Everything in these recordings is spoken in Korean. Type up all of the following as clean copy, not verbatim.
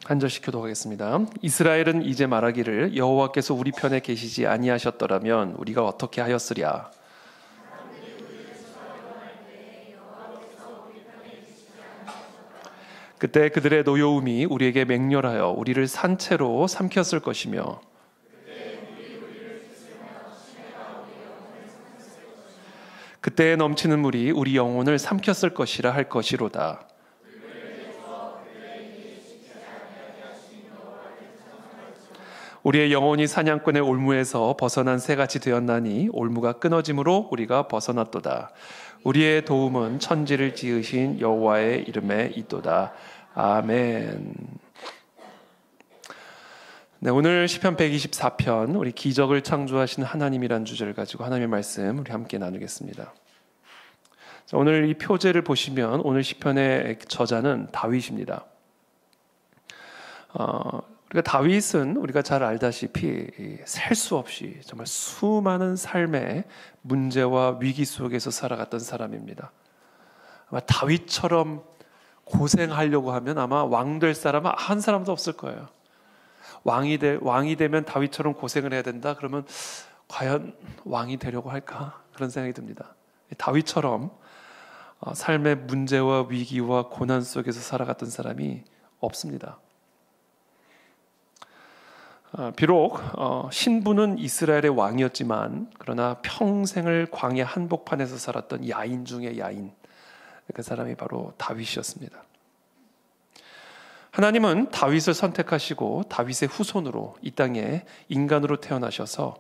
한 절씩 교독하겠습니다. 이스라엘은 이제 말하기를 여호와께서 우리 편에 계시지 아니하셨더라면 우리가 어떻게 하였으랴. 그때 그들의 노여움이 우리에게 맹렬하여 우리를 산채로 삼켰을 것이며 그때에 넘치는 물이 우리 영혼을 삼켰을 것이라 할 것이로다. 우리의 영혼이 사냥꾼의 올무에서 벗어난 새같이 되었나니 올무가 끊어짐으로 우리가 벗어났도다. 우리의 도움은 천지를 지으신 여호와의 이름에 있도다. 아멘. 네, 오늘 시편 124편 우리 기적을 창조하신 하나님이란 주제를 가지고 하나님의 말씀 우리 함께 나누겠습니다. 자, 오늘 이 표제를 보시면 오늘 시편의 저자는 다윗입니다. 우리가 다윗은 우리가 잘 알다시피 셀 수 없이 정말 수많은 삶의 문제와 위기 속에서 살아갔던 사람입니다. 아마 다윗처럼 고생하려고 하면 아마 왕 될 사람은 한 사람도 없을 거예요. 왕이 되면 다윗처럼 고생을 해야 된다. 그러면 과연 왕이 되려고 할까? 그런 생각이 듭니다. 다윗처럼 삶의 문제와 위기와 고난 속에서 살아갔던 사람이 없습니다. 비록 신부는 이스라엘의 왕이었지만 그러나 평생을 광야 한복판에서 살았던 야인 중의 야인, 그 사람이 바로 다윗이었습니다. 하나님은 다윗을 선택하시고 다윗의 후손으로 이 땅에 인간으로 태어나셔서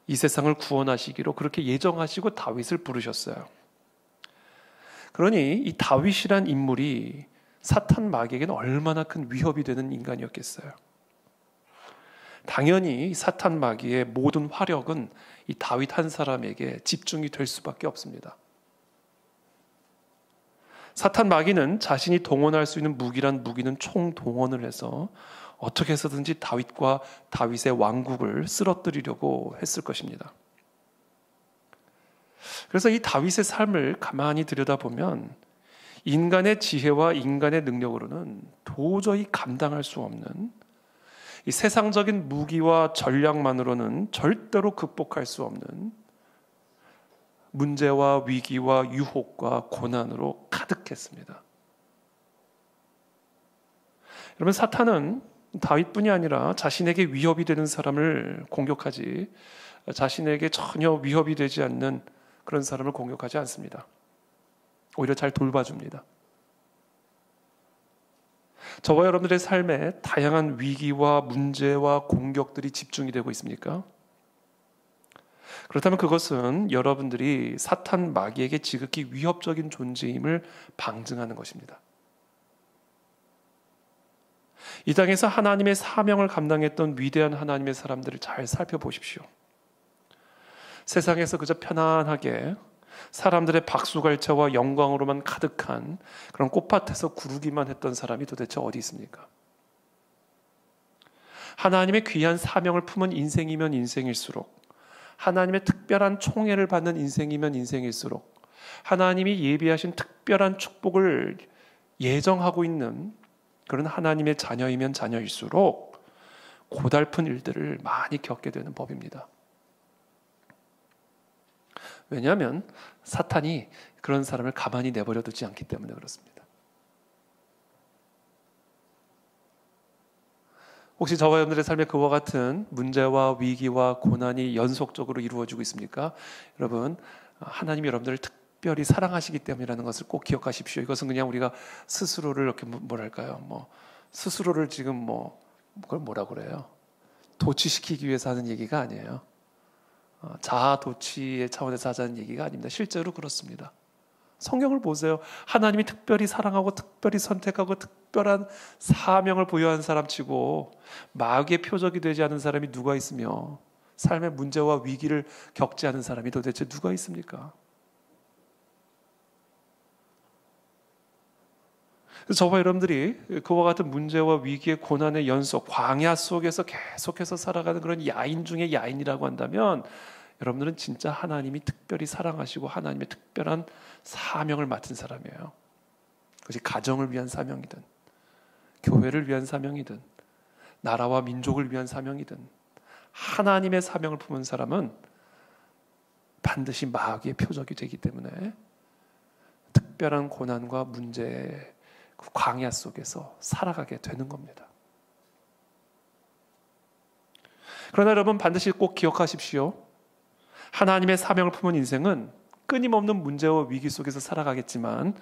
이 세상을 구원하시기로 그렇게 예정하시고 다윗을 부르셨어요. 그러니 이 다윗이란 인물이 사탄 마귀에게는 얼마나 큰 위협이 되는 인간이었겠어요. 당연히 사탄 마귀의 모든 화력은 이 다윗 한 사람에게 집중이 될 수밖에 없습니다. 사탄 마귀는 자신이 동원할 수 있는 무기는 총동원을 해서 어떻게 해서든지 다윗과 다윗의 왕국을 쓰러뜨리려고 했을 것입니다. 그래서 이 다윗의 삶을 가만히 들여다보면 인간의 지혜와 인간의 능력으로는 도저히 감당할 수 없는 이 세상적인 무기와 전략만으로는 절대로 극복할 수 없는 문제와 위기와 유혹과 고난으로 가득했습니다. 여러분, 사탄은 다윗뿐이 아니라 자신에게 위협이 되는 사람을 공격하지 자신에게 전혀 위협이 되지 않는 그런 사람을 공격하지 않습니다. 오히려 잘 돌봐줍니다. 저와 여러분들의 삶에 다양한 위기와 문제와 공격들이 집중이 되고 있습니까? 그렇다면 그것은 여러분들이 사탄 마귀에게 지극히 위협적인 존재임을 방증하는 것입니다. 이 땅에서 하나님의 사명을 감당했던 위대한 하나님의 사람들을 잘 살펴보십시오. 세상에서 그저 편안하게 사람들의 박수갈채와 영광으로만 가득한 그런 꽃밭에서 구르기만 했던 사람이 도대체 어디 있습니까? 하나님의 귀한 사명을 품은 인생이면 인생일수록, 하나님의 특별한 총애를 받는 인생이면 인생일수록, 하나님이 예비하신 특별한 축복을 예정하고 있는 그런 하나님의 자녀이면 자녀일수록 고달픈 일들을 많이 겪게 되는 법입니다. 왜냐하면 사탄이 그런 사람을 가만히 내버려 두지 않기 때문에 그렇습니다. 혹시 저와 여러분들의 삶에 그와 같은 문제와 위기와 고난이 연속적으로 이루어지고 있습니까? 여러분, 하나님이 여러분들을 특별히 사랑하시기 때문이라는 것을 꼭 기억하십시오. 이것은 그냥 우리가 스스로를 이렇게 스스로를 지금 그걸 뭐라 그래요? 도취시키기 위해서 하는 얘기가 아니에요. 자아 도취의 차원에서 하자는 얘기가 아닙니다. 실제로 그렇습니다. 성경을 보세요. 하나님이 특별히 사랑하고 특별히 선택하고 특별한 사명을 부여한 사람치고 마귀의 표적이 되지 않은 사람이 누가 있으며 삶의 문제와 위기를 겪지 않은 사람이 도대체 누가 있습니까? 저와 여러분들이 그와 같은 문제와 위기의 고난의 연속, 광야 속에서 계속해서 살아가는 그런 야인 중에 야인이라고 한다면 여러분들은 진짜 하나님이 특별히 사랑하시고 하나님의 특별한 사명을 맡은 사람이에요. 그것이 가정을 위한 사명이든 교회를 위한 사명이든 나라와 민족을 위한 사명이든 하나님의 사명을 품은 사람은 반드시 마귀의 표적이 되기 때문에 특별한 고난과 문제의 그 광야 속에서 살아가게 되는 겁니다. 그러나 여러분 반드시 꼭 기억하십시오. 하나님의 사명을 품은 인생은 끊임없는 문제와 위기 속에서 살아가겠지만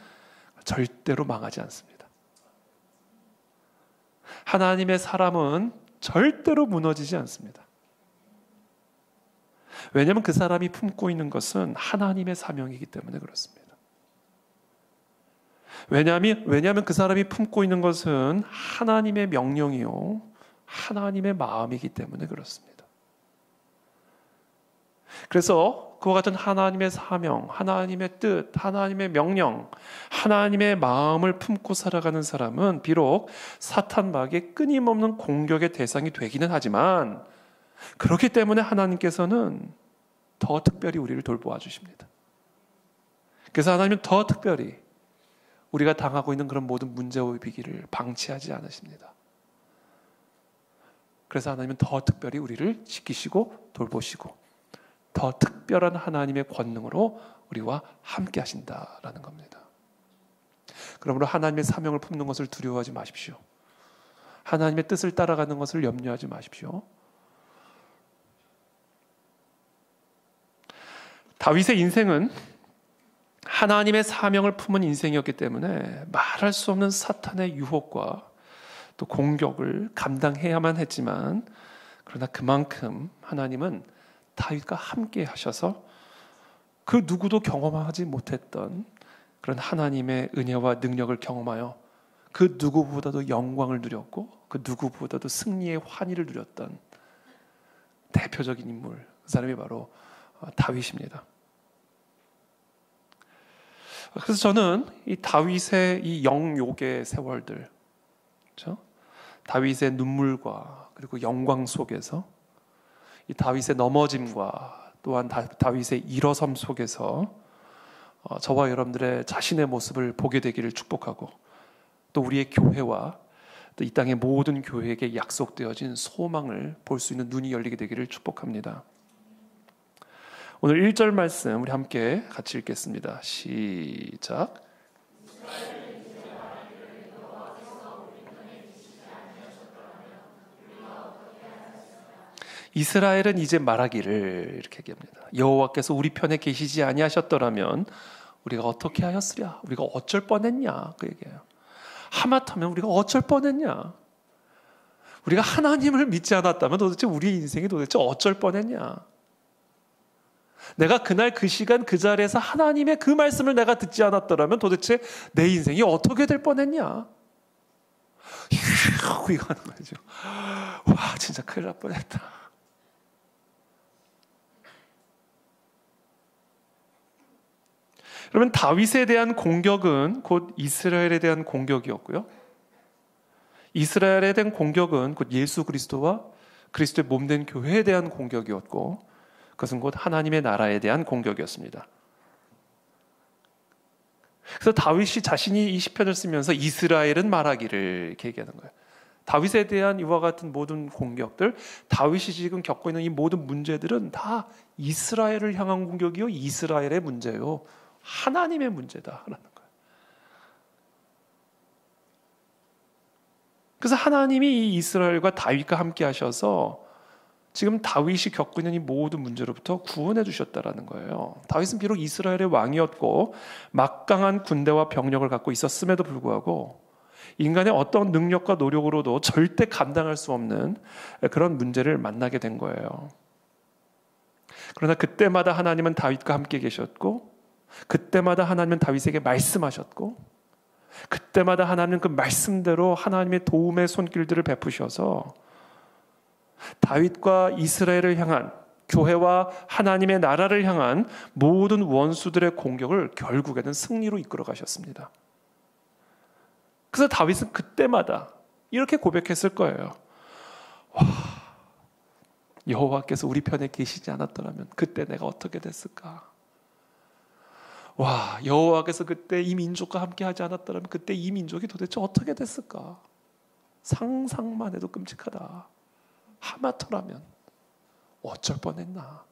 절대로 망하지 않습니다. 하나님의 사람은 절대로 무너지지 않습니다. 왜냐하면 그 사람이 품고 있는 것은 하나님의 사명이기 때문에 그렇습니다. 왜냐하면 그 사람이 품고 있는 것은 하나님의 명령이요 하나님의 마음이기 때문에 그렇습니다. 그래서 그와 같은 하나님의 사명, 하나님의 뜻, 하나님의 명령, 하나님의 마음을 품고 살아가는 사람은 비록 사탄 마귀의 끊임없는 공격의 대상이 되기는 하지만 그렇기 때문에 하나님께서는 더 특별히 우리를 돌보아 주십니다. 그래서 하나님은 더 특별히 우리가 당하고 있는 그런 모든 문제와 위기를 방치하지 않으십니다. 그래서 하나님은 더 특별히 우리를 지키시고 돌보시고 더 특별한 하나님의 권능으로 우리와 함께 하신다라는 겁니다. 그러므로 하나님의 사명을 품는 것을 두려워하지 마십시오. 하나님의 뜻을 따라가는 것을 염려하지 마십시오. 다윗의 인생은 하나님의 사명을 품은 인생이었기 때문에 말할 수 없는 사탄의 유혹과 또 공격을 감당해야만 했지만 그러나 그만큼 하나님은 다윗과 함께 하셔서 그 누구도 경험하지 못했던 그런 하나님의 은혜와 능력을 경험하여 그 누구보다도 영광을 누렸고 그 누구보다도 승리의 환희를 누렸던 대표적인 인물, 그 사람이 바로 다윗입니다. 그래서 저는 이 다윗의 이 영욕의 세월들, 그렇죠? 다윗의 눈물과 그리고 영광 속에서 이 다윗의 넘어짐과 또한 다윗의 일어섬 속에서 저와 여러분들의 자신의 모습을 보게 되기를 축복하고 또 우리의 교회와 또 이 땅의 모든 교회에게 약속되어진 소망을 볼 수 있는 눈이 열리게 되기를 축복합니다. 오늘 1절 말씀 우리 함께 같이 읽겠습니다. 시작. 이스라엘은 이제 말하기를 이렇게 얘기합니다. 여호와께서 우리 편에 계시지 아니하셨더라면 우리가 어떻게 하였으랴? 우리가 어쩔 뻔했냐? 그 얘기예요. 하마터면 우리가 어쩔 뻔했냐? 우리가 하나님을 믿지 않았다면 도대체 우리 인생이 도대체 어쩔 뻔했냐? 내가 그날 그 시간 그 자리에서 하나님의 그 말씀을 내가 듣지 않았더라면 도대체 내 인생이 어떻게 될 뻔했냐? 이거 하는 거죠. 와, 진짜 큰일 날 뻔했다. 그러면 다윗에 대한 공격은 곧 이스라엘에 대한 공격이었고요. 이스라엘에 대한 공격은 곧 예수 그리스도와 그리스도의 몸된 교회에 대한 공격이었고 그것은 곧 하나님의 나라에 대한 공격이었습니다. 그래서 다윗이 자신이 이 시편을 쓰면서 이스라엘은 말하기를 이렇게 얘기하는 거예요. 다윗에 대한 이와 같은 모든 공격들, 다윗이 지금 겪고 있는 이 모든 문제들은 다 이스라엘을 향한 공격이요, 이스라엘의 문제요, 하나님의 문제다라는 거예요. 그래서 하나님이 이 이스라엘과 다윗과 함께 하셔서 지금 다윗이 겪고 있는 이 모든 문제로부터 구원해 주셨다라는 거예요. 다윗은 비록 이스라엘의 왕이었고 막강한 군대와 병력을 갖고 있었음에도 불구하고 인간의 어떤 능력과 노력으로도 절대 감당할 수 없는 그런 문제를 만나게 된 거예요. 그러나 그때마다 하나님은 다윗과 함께 계셨고 그때마다 하나님은 다윗에게 말씀하셨고 그때마다 하나님은 그 말씀대로 하나님의 도움의 손길들을 베푸셔서 다윗과 이스라엘을 향한 교회와 하나님의 나라를 향한 모든 원수들의 공격을 결국에는 승리로 이끌어 가셨습니다. 그래서 다윗은 그때마다 이렇게 고백했을 거예요. 와, 여호와께서 우리 편에 계시지 않았더라면 그때 내가 어떻게 됐을까? 와, 여호와께서 그때 이 민족과 함께 하지 않았더라면 그때 이 민족이 도대체 어떻게 됐을까? 상상만 해도 끔찍하다. 하마터라면 어쩔 뻔했나.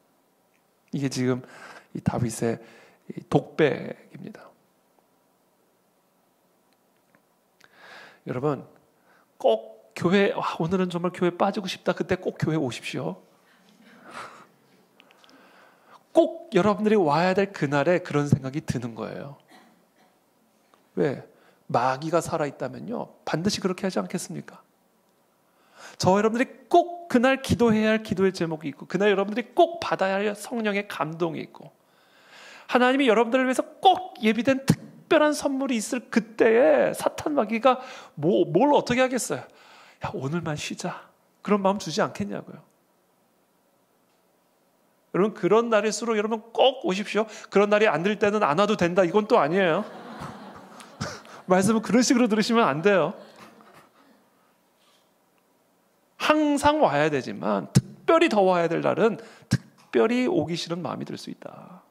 이게 지금 이 다윗의 독백입니다. 여러분, 꼭 교회, 오늘은 정말 교회 빠지고 싶다. 그때 꼭 교회 오십시오. 꼭 여러분들이 와야 될 그날에 그런 생각이 드는 거예요. 왜? 마귀가 살아있다면요, 반드시 그렇게 하지 않겠습니까? 저 여러분들이 꼭 그날 기도해야 할 기도의 제목이 있고, 그날 여러분들이 꼭 받아야 할 성령의 감동이 있고, 하나님이 여러분들을 위해서 꼭 예비된 특별한 선물이 있을 그때에 사탄 마귀가 뭘 어떻게 하겠어요? 야, 오늘만 쉬자. 그런 마음 주지 않겠냐고요. 여러분, 그런 날일수록 여러분 꼭 오십시오. 그런 날이 안 될 때는 안 와도 된다. 이건 또 아니에요. 말씀을 그런 식으로 들으시면 안 돼요. 항상 와야 되지만 특별히 더 와야 될 날은 특별히 오기 싫은 마음이 들 수 있다.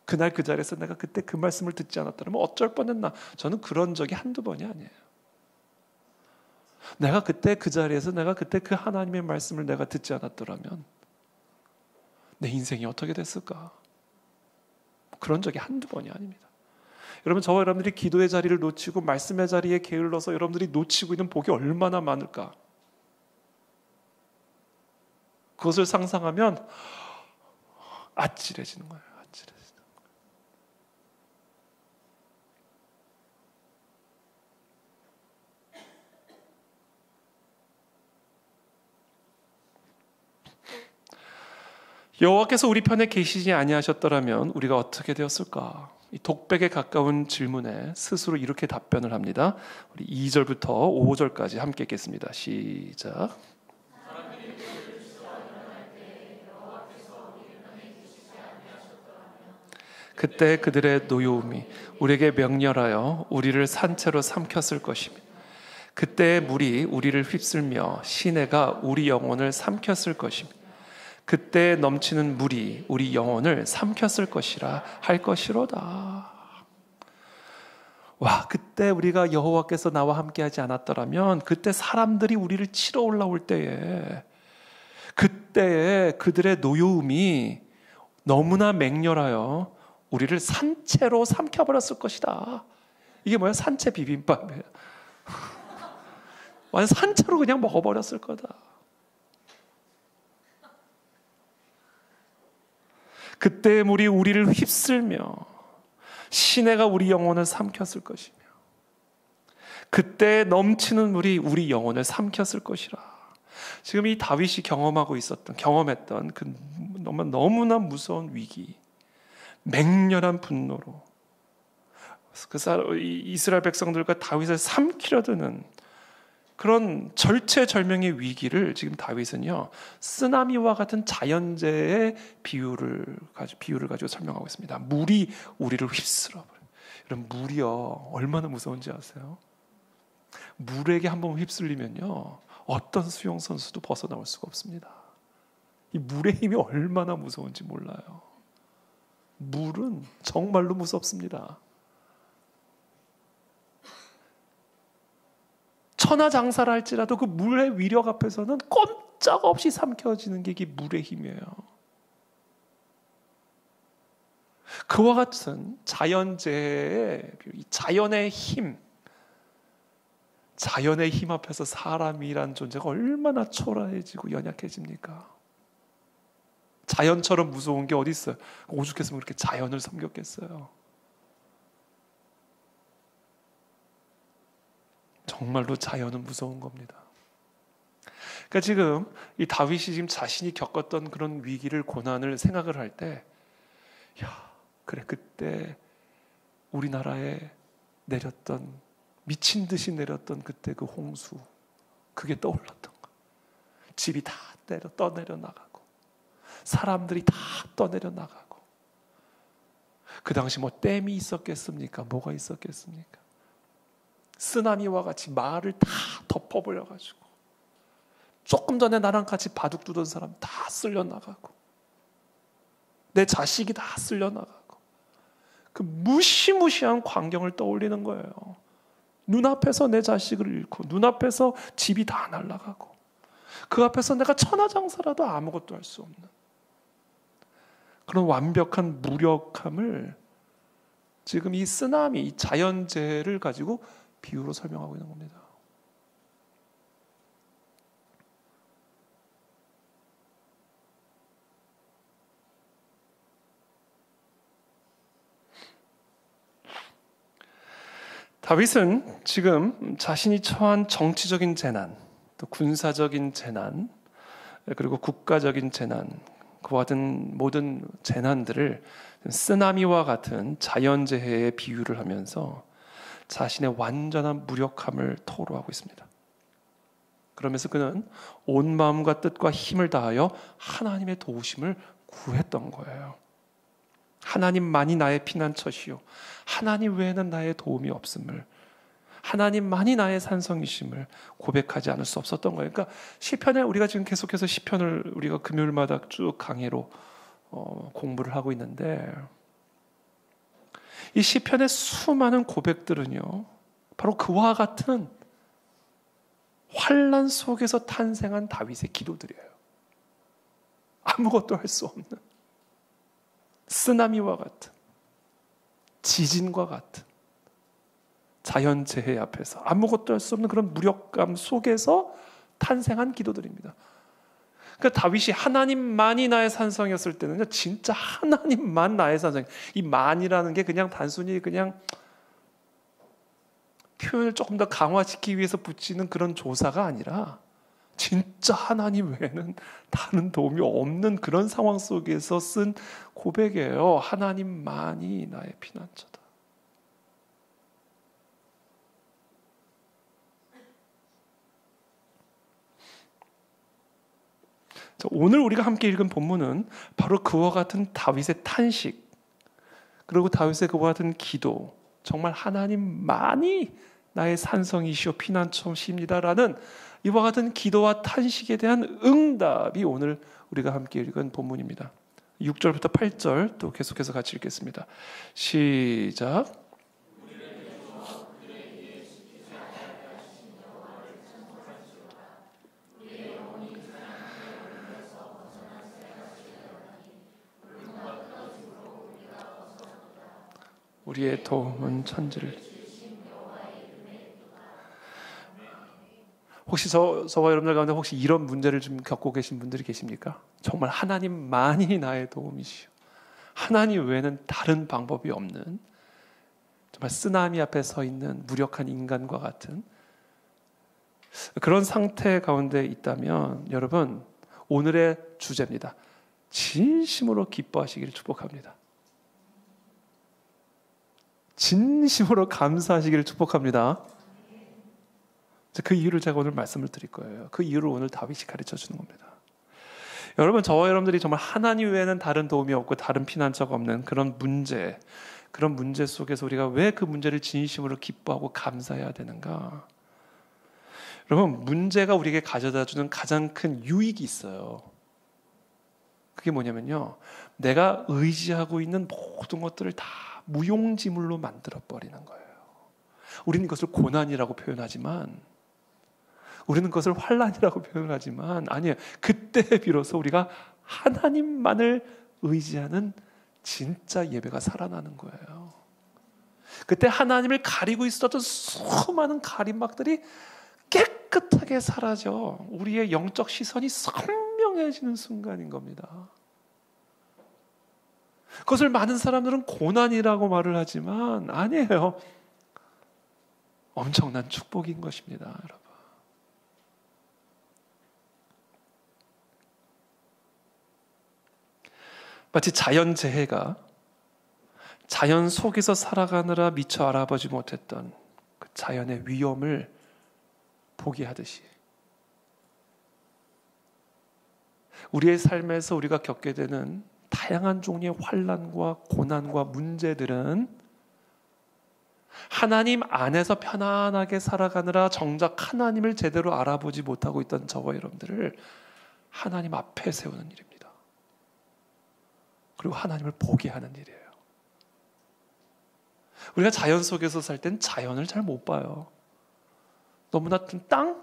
그날 그 자리에서 내가 그때 그 말씀을 듣지 않았다면 어쩔 뻔했나. 저는 그런 적이 한두 번이 아니에요. 내가 그때 그 자리에서 내가 그때 그 하나님의 말씀을 내가 듣지 않았더라면 내 인생이 어떻게 됐을까? 그런 적이 한두 번이 아닙니다. 여러분, 저와 여러분들이 기도의 자리를 놓치고 말씀의 자리에 게을러서 여러분들이 놓치고 있는 복이 얼마나 많을까? 그것을 상상하면 아찔해지는 거예요. 아찔해지는 거예요. 여호와께서 우리 편에 계시지 아니하셨더라면 우리가 어떻게 되었을까? 이 독백에 가까운 질문에 스스로 이렇게 답변을 합니다. 우리 2절부터 5절까지 함께 읽겠습니다. 시작. 그때 그들의 노여움이 우리에게 명렬하여 우리를 산채로 삼켰을 것이며, 그때 물이 우리를 휩쓸며 시내가 우리 영혼을 삼켰을 것이며, 그때 넘치는 물이 우리 영혼을 삼켰을 것이라 할 것이로다. 와, 그때 우리가 여호와께서 나와 함께하지 않았더라면, 그때 사람들이 우리를 치러 올라올 때에, 그때에 그들의 노여움이 너무나 맹렬하여 우리를 산채로 삼켜버렸을 것이다. 이게 뭐야? 산채 비빔밥이에요. 완전 산채로 그냥 먹어버렸을 거다. 그때 물이 우리를 휩쓸며 시내가 우리 영혼을 삼켰을 것이며, 그때 넘치는 물이 우리 영혼을 삼켰을 것이라. 지금 이 다윗이 경험했던 그 너무나 무서운 위기, 맹렬한 분노로 이스라엘 백성들과 다윗을 삼키려 드는 그런 절체절명의 위기를 지금 다윗은요, 쓰나미와 같은 자연재해의 비유를 가지고 설명하고 있습니다. 물이 우리를 휩쓸어버려요. 여러분, 물이요 얼마나 무서운지 아세요? 물에게 한번 휩쓸리면요 어떤 수영 선수도 벗어나올 수가 없습니다. 이 물의 힘이 얼마나 무서운지 몰라요. 물은 정말로 무섭습니다. 천하장사를 할지라도 그 물의 위력 앞에서는 꼼짝없이 삼켜지는 게 이게 물의 힘이에요. 그와 같은 자연재해의 자연의 힘 앞에서 사람이란 존재가 얼마나 초라해지고 연약해집니까? 자연처럼 무서운 게 어디 있어요? 오죽했으면 그렇게 자연을 섬겼겠어요. 정말로 자연은 무서운 겁니다. 그러니까 지금 이 다윗이 지금 자신이 겪었던 그런 위기를, 고난을 생각을 할 때, 야, 그래, 그때 우리나라에 내렸던, 미친 듯이 내렸던 그때 그 홍수, 그게 떠올랐던 거. 집이 다 떠내려 나가고, 사람들이 다 떠내려 나가고, 그 당시 뭐 댐이 있었겠습니까? 뭐가 있었겠습니까? 쓰나미와 같이 마을을 다 덮어버려가지고, 조금 전에 나랑 같이 바둑 두던 사람 다 쓸려나가고, 내 자식이 다 쓸려나가고, 그 무시무시한 광경을 떠올리는 거예요. 눈앞에서 내 자식을 잃고 눈앞에서 집이 다 날아가고 그 앞에서 내가 천하장사라도 아무것도 할 수 없는 그런 완벽한 무력함을 지금 이 쓰나미, 이 자연재해를 가지고 비유로 설명하고 있는 겁니다. 다윗은 지금 자신이 처한 정치적인 재난, 또 군사적인 재난, 그리고 국가적인 재난, 그와 같은 모든 재난들을 쓰나미와 같은 자연재해에 비유를 하면서 자신의 완전한 무력함을 토로하고 있습니다. 그러면서 그는 온 마음과 뜻과 힘을 다하여 하나님의 도우심을 구했던 거예요. 하나님만이 나의 피난처시요 하나님 외에는 나의 도움이 없음을, 하나님만이 나의 산성이심을 고백하지 않을 수 없었던 거예요. 그러니까 시편에 우리가 지금 계속해서 시편을 우리가 금요일마다 쭉 강해로 공부를 하고 있는데, 이 시편의 수많은 고백들은요 바로 그와 같은 환난 속에서 탄생한 다윗의 기도들이에요. 아무것도 할 수 없는 쓰나미와 같은, 지진과 같은 자연재해 앞에서 아무것도 할 수 없는 그런 무력감 속에서 탄생한 기도들입니다. 그러니까 다윗이 하나님만이 나의 산성이었을 때는요, 진짜 하나님만 나의 산성. 이 만이라는 게 그냥 단순히 그냥 표현을 조금 더 강화시키기 위해서 붙이는 그런 조사가 아니라 진짜 하나님 외에는 다른 도움이 없는 그런 상황 속에서 쓴 고백이에요. 하나님만이 나의 피난처다. 오늘 우리가 함께 읽은 본문은 바로 그와 같은 다윗의 탄식, 그리고 다윗의 그와 같은 기도, 정말 하나님만이 나의 산성이시오 피난처십니다라는 이와 같은 기도와 탄식에 대한 응답이 오늘 우리가 함께 읽은 본문입니다. 6절부터 8절 또 계속해서 같이 읽겠습니다. 시작. 우리의 도움은 천지를. 혹시 저와 여러분들 가운데 혹시 이런 문제를 좀 겪고 계신 분들이 계십니까? 정말 하나님만이 나의 도움이시오. 하나님 외에는 다른 방법이 없는, 정말 쓰나미 앞에 서 있는 무력한 인간과 같은 그런 상태 가운데 있다면 여러분, 오늘의 주제입니다. 진심으로 기뻐하시기를 축복합니다. 진심으로 감사하시기를 축복합니다. 그 이유를 제가 오늘 말씀을 드릴 거예요. 그 이유를 오늘 다윗이 가르쳐 주는 겁니다. 여러분, 저와 여러분들이 정말 하나님 외에는 다른 도움이 없고 다른 피난처가 없는 그런 문제 속에서 우리가 왜 그 문제를 진심으로 기뻐하고 감사해야 되는가? 여러분, 문제가 우리에게 가져다 주는 가장 큰 유익이 있어요. 그게 뭐냐면요, 내가 의지하고 있는 모든 것들을 다 무용지물로 만들어버리는 거예요. 우리는 이것을 고난이라고 표현하지만, 우리는 그것을 환난이라고 표현하지만, 아니에요. 그때 비로소 우리가 하나님만을 의지하는 진짜 예배가 살아나는 거예요. 그때 하나님을 가리고 있었던 수많은 가림막들이 깨끗하게 사라져 우리의 영적 시선이 선명해지는 순간인 겁니다. 그것을 많은 사람들은 고난이라고 말을 하지만 아니에요. 엄청난 축복인 것입니다, 여러분. 마치 자연재해가 자연 속에서 살아가느라 미처 알아보지 못했던 그 자연의 위험을 보게 하듯이, 우리의 삶에서 우리가 겪게 되는 다양한 종류의 환난과 고난과 문제들은 하나님 안에서 편안하게 살아가느라 정작 하나님을 제대로 알아보지 못하고 있던 저와 여러분들을 하나님 앞에 세우는 일입니다. 그리고 하나님을 보게 하는 일이에요. 우리가 자연 속에서 살 땐 자연을 잘 못 봐요. 너무나 큰 땅?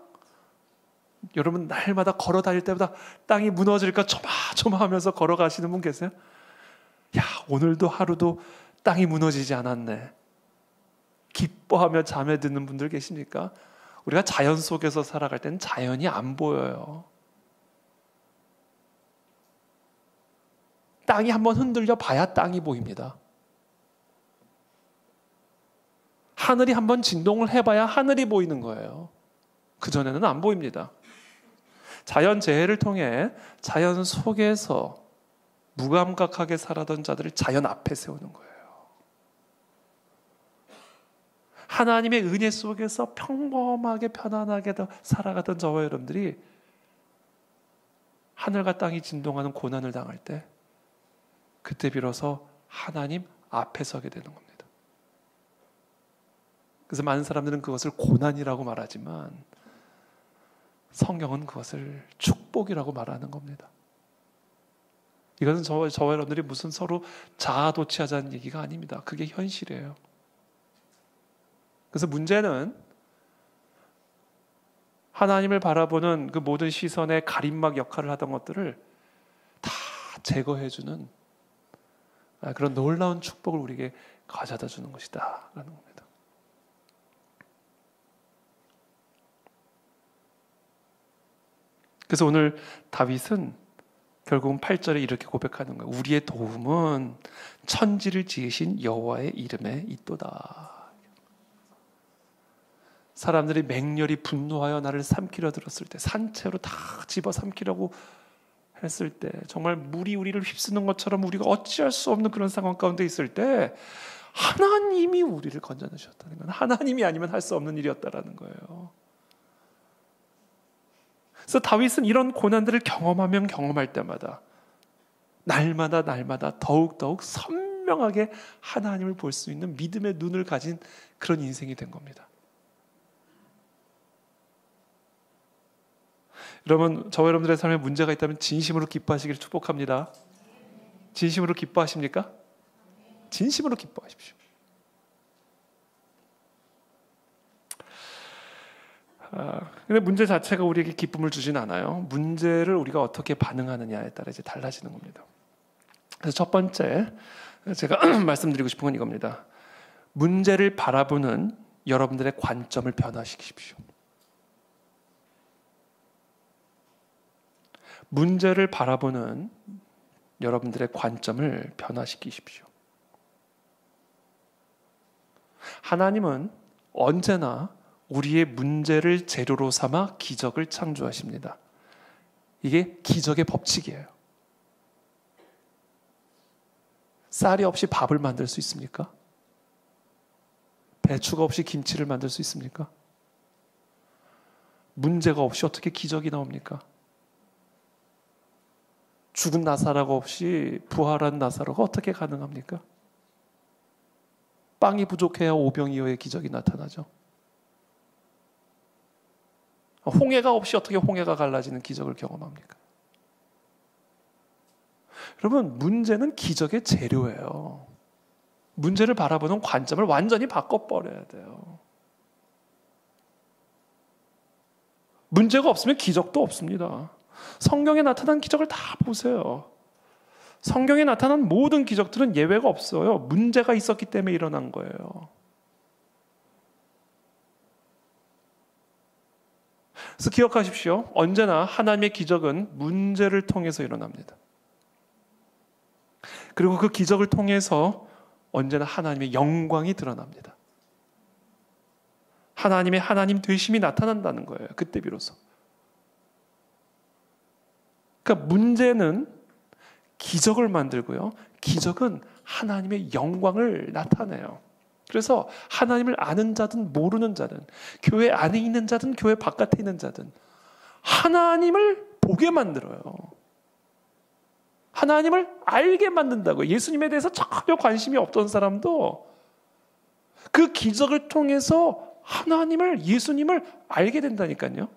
여러분 날마다 걸어 다닐 때마다 땅이 무너질까 조마조마하면서 걸어가시는 분 계세요? 야, 오늘도 하루도 땅이 무너지지 않았네. 기뻐하며 잠에 드는 분들 계십니까? 우리가 자연 속에서 살아갈 때는 자연이 안 보여요. 땅이 한번 흔들려 봐야 땅이 보입니다. 하늘이 한번 진동을 해봐야 하늘이 보이는 거예요. 그전에는 안 보입니다. 자연 재해를 통해 자연 속에서 무감각하게 살아던 자들을 자연 앞에 세우는 거예요. 하나님의 은혜 속에서 평범하게 편안하게 살아가던 저와 여러분들이 하늘과 땅이 진동하는 고난을 당할 때 그때 비로소 하나님 앞에 서게 되는 겁니다. 그래서 많은 사람들은 그것을 고난이라고 말하지만 성경은 그것을 축복이라고 말하는 겁니다. 이것은 저와 여러분들이 무슨 서로 자아도취하자는 얘기가 아닙니다. 그게 현실이에요. 그래서 문제는 하나님을 바라보는 그 모든 시선의 가림막 역할을 하던 것들을 다 제거해주는 그런 놀라운 축복을 우리에게 가져다 주는 것이다 라는 겁니다. 그래서 오늘 다윗은 결국은 8절에 이렇게 고백하는 거예요. 우리의 도움은 천지를 지으신 여호와의 이름에 있도다. 사람들이 맹렬히 분노하여 나를 삼키려 들었을 때, 산채로 다 집어 삼키려고 했을 때, 정말 물이 우리를 휩쓰는 것처럼 우리가 어찌할 수 없는 그런 상황 가운데 있을 때 하나님이 우리를 건져내셨다는 건 하나님이 아니면 할 수 없는 일이었다라는 거예요. 그래서 다윗은 이런 고난들을 경험하면 경험할 때마다 날마다 더욱더욱 선명하게 하나님을 볼 수 있는 믿음의 눈을 가진 그런 인생이 된 겁니다. 여러분, 저와 여러분들의 삶에 문제가 있다면 진심으로 기뻐하시기를 축복합니다. 진심으로 기뻐하십니까? 진심으로 기뻐하십시오. 근데 문제 자체가 우리에게 기쁨을 주진 않아요. 문제를 우리가 어떻게 반응하느냐에 따라 이제 달라지는 겁니다. 그래서 첫 번째 제가 말씀드리고 싶은 건 이겁니다. 문제를 바라보는 여러분들의 관점을 변화시키십시오. 문제를 바라보는 여러분들의 관점을 변화시키십시오. 하나님은 언제나 우리의 문제를 재료로 삼아 기적을 창조하십니다. 이게 기적의 법칙이에요. 쌀이 없이 밥을 만들 수 있습니까? 배추가 없이 김치를 만들 수 있습니까? 문제가 없이 어떻게 기적이 나옵니까? 죽은 나사로가 없이 부활한 나사로가 어떻게 가능합니까? 빵이 부족해야 오병이어의 기적이 나타나죠. 홍해가 없이 어떻게 홍해가 갈라지는 기적을 경험합니까? 여러분, 문제는 기적의 재료예요. 문제를 바라보는 관점을 완전히 바꿔버려야 돼요. 문제가 없으면 기적도 없습니다. 성경에 나타난 기적을 다 보세요. 성경에 나타난 모든 기적들은 예외가 없어요. 문제가 있었기 때문에 일어난 거예요. 그래서 기억하십시오. 언제나 하나님의 기적은 문제를 통해서 일어납니다. 그리고 그 기적을 통해서 언제나 하나님의 영광이 드러납니다. 하나님의 하나님 되심이 나타난다는 거예요. 그때 비로소. 그러니까 문제는 기적을 만들고요. 기적은 하나님의 영광을 나타내요. 그래서 하나님을 아는 자든 모르는 자든, 교회 안에 있는 자든 교회 바깥에 있는 자든 하나님을 보게 만들어요. 하나님을 알게 만든다고요. 예수님에 대해서 전혀 관심이 없던 사람도 그 기적을 통해서 하나님을, 예수님을 알게 된다니까요.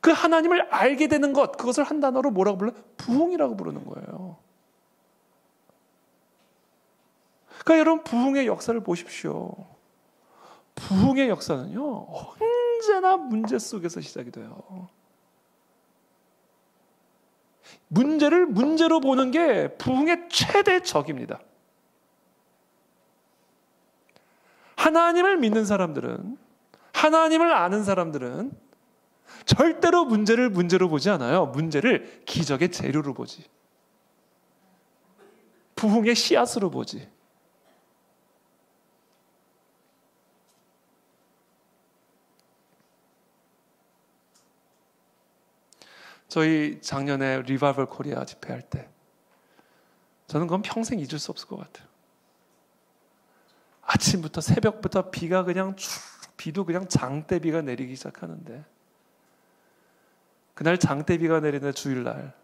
그 하나님을 알게 되는 것, 그것을 한 단어로 뭐라고 불러요? 부흥이라고 부르는 거예요. 그러니까 여러분, 부흥의 역사를 보십시오. 부흥의 역사는요, 언제나 문제 속에서 시작이 돼요. 문제를 문제로 보는 게 부흥의 최대 적입니다. 하나님을 믿는 사람들은, 하나님을 아는 사람들은 절대로 문제를 문제로 보지 않아요. 문제를 기적의 재료로 보지. 부흥의 씨앗으로 보지. 저희 작년에 리바이벌 코리아 집회할 때 저는 그건 평생 잊을 수 없을 것 같아요. 아침부터 새벽부터 비가 그냥 비도 그냥 장대비가 내리기 시작하는데, 그날 장대비가 내리는 주일날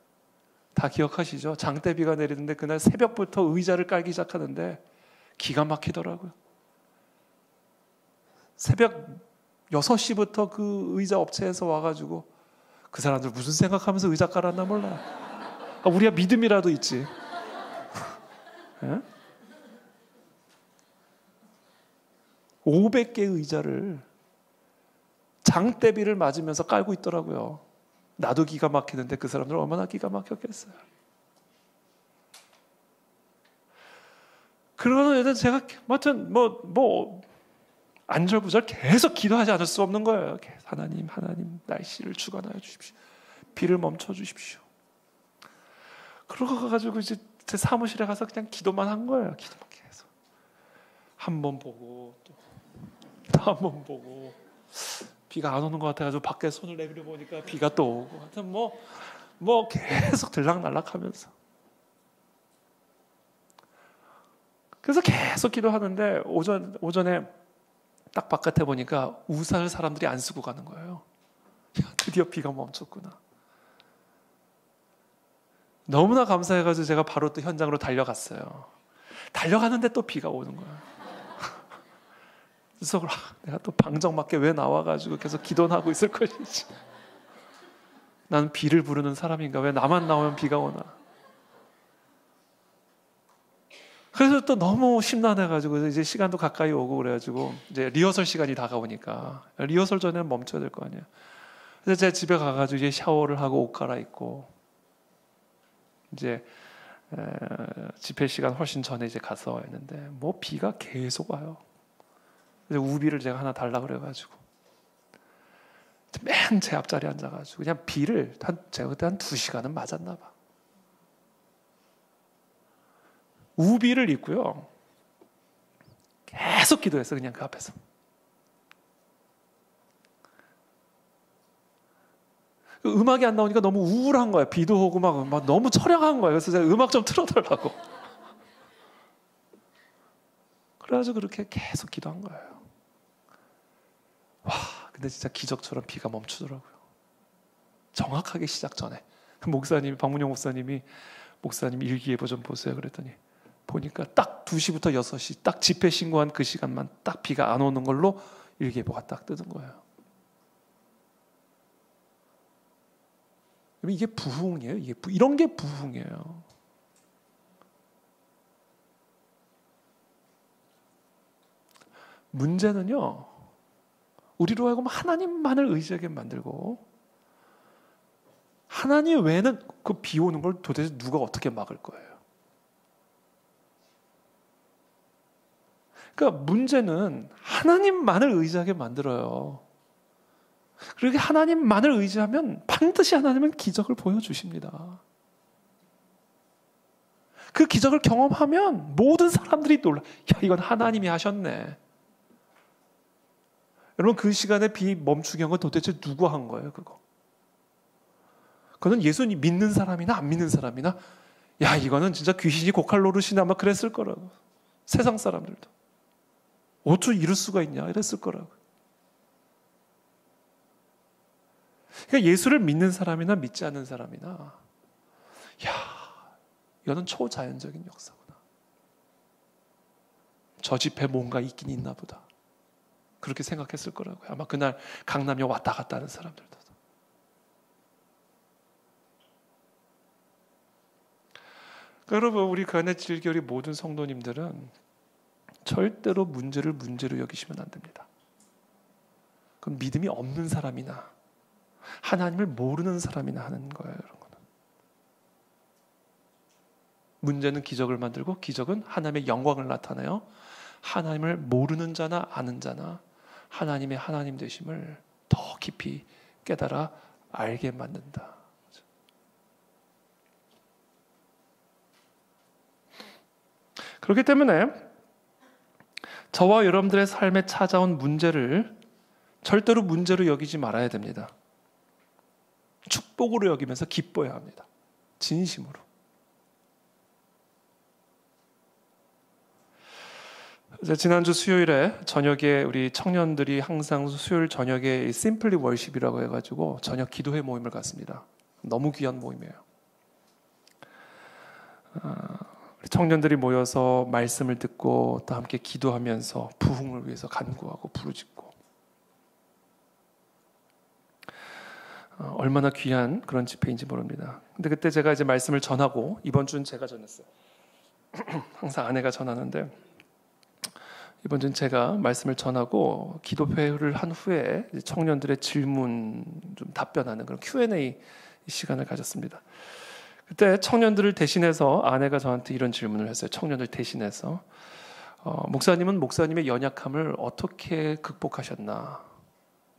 다 기억하시죠? 장대비가 내리는데 그날 새벽부터 의자를 깔기 시작하는데 기가 막히더라고요. 새벽 6시부터 그 의자 업체에서 와가지고, 그 사람들 무슨 생각하면서 의자 깔았나 몰라. 우리가 믿음이라도 있지. 예? 500개의 의자를 장대비를 맞으면서 깔고 있더라고요. 나도 기가 막히는데 그 사람들 얼마나 기가 막혔겠어요. 그러는 제가 아무튼 안절부절 계속 기도하지 않을 수 없는 거예요. 하나님 날씨를 주관하여 주십시오. 비를 멈춰 주십시오. 그러고 가지고 이제 제 사무실에 가서 그냥 기도만 한 거예요. 기도만 계속. 한 번 보고 또 한 번 보고, 비가 안 오는 것 같아가지고 밖에 손을 내밀어 보니까 비가 또 오고, 하여튼 계속 들락날락하면서. 그래서 계속 기도하는데 오전에 딱 바깥에 보니까 우산을 사람들이 안 쓰고 가는 거예요. 야, 드디어 비가 멈췄구나. 너무나 감사해가지고 제가 바로 또 현장으로 달려갔어요. 달려가는데 또 비가 오는 거예요. 그래서 내가 또 방정맞게 왜 나와가지고 계속 기도는 하고 있을 것인지. 나는 비를 부르는 사람인가? 왜 나만 나오면 비가 오나? 그래서 또 너무 심란해가지고 이제 시간도 가까이 오고 그래가지고 이제 리허설 시간이 다가오니까 리허설 전에는 멈춰야 될 거 아니에요. 그래서 제가 집에 가가지고 이제 샤워를 하고 옷 갈아입고 이제 집회 시간 훨씬 전에 이제 가서 했는데 비가 계속 와요. 그래서 우비를 제가 하나 달라 그래가지고 맨 제 앞자리에 앉아가지고 그냥 비를 제가 그때 한 2시간은 맞았나 봐. 우비를 입고요. 계속 기도했어, 그냥 그 앞에서. 음악이 안 나오니까 너무 우울한 거예요. 비도 오고 막 너무 처량한 거예요. 그래서 제가 음악 좀 틀어달라고. 그래가지고 그렇게 계속 기도한 거예요. 와, 근데 진짜 기적처럼 비가 멈추더라고요. 정확하게 시작 전에. 박문영 목사님 일기예보 좀 보세요. 그랬더니 보니까 딱 2시부터 6시 딱 집회 신고한 그 시간만 딱 비가 안 오는 걸로 일기예보가 딱 뜨는 거예요. 이게 부흥이에요. 이런 게 부흥이에요. 문제는요, 우리로 하여금 하나님만을 의지하게 만들고, 하나님 외에는 그 비 오는 걸 도대체 누가 어떻게 막을 거예요? 그러니까 문제는 하나님만을 의지하게 만들어요. 그렇게 하나님만을 의지하면 반드시 하나님은 기적을 보여주십니다. 그 기적을 경험하면 모든 사람들이 놀라. 야, 이건 하나님이 하셨네. 여러분, 그 시간에 비 멈추게 한 건 도대체 누가 한 거예요, 그거? 그거는 예수님 믿는 사람이나 안 믿는 사람이나, 야, 이거는 진짜 귀신이 고칼 노릇이나 아마 그랬을 거라고. 세상 사람들도. 어쩌 이럴 수가 있냐 이랬을 거라고. 그러니까 예수를 믿는 사람이나 믿지 않는 사람이나, 야, 이거는 초자연적인 역사구나. 저 집에 뭔가 있긴 있나 보다. 그렇게 생각했을 거라고요. 아마 그날 강남역 왔다 갔다 하는 사람들도. 여러분, 우리 그 안에 질겨리 모든 성도님들은 절대로 문제를 문제로 여기시면 안 됩니다. 그건 믿음이 없는 사람이나 하나님을 모르는 사람이나 하는 거예요. 이런 거는. 문제는 기적을 만들고 기적은 하나님의 영광을 나타내요. 하나님을 모르는 자나 아는 자나 하나님의 하나님 되심을 더 깊이 깨달아 알게 만든다. 그렇기 때문에 저와 여러분들의 삶에 찾아온 문제를 절대로 문제로 여기지 말아야 됩니다. 축복으로 여기면서 기뻐해야 합니다. 진심으로. 지난주 수요일에 저녁에 우리 청년들이 항상 수요일 저녁에 심플리 월십이라고 해가지고 저녁 기도회 모임을 갖습니다. 너무 귀한 모임이에요. 우리 청년들이 모여서 말씀을 듣고 또 함께 기도하면서 부흥을 위해서 간구하고 부르짖고 얼마나 귀한 그런 집회인지 모릅니다. 근데 그때 제가 이제 말씀을 전하고 이번 주는 제가 전했어요. 항상 아내가 전하는데 이번 주는 제가 말씀을 전하고 기도회를 한 후에 청년들의 질문 좀 답변하는 그런 Q&A 시간을 가졌습니다. 그때 청년들을 대신해서 아내가 저한테 이런 질문을 했어요. 청년들 대신해서 목사님은 목사님의 연약함을 어떻게 극복하셨나?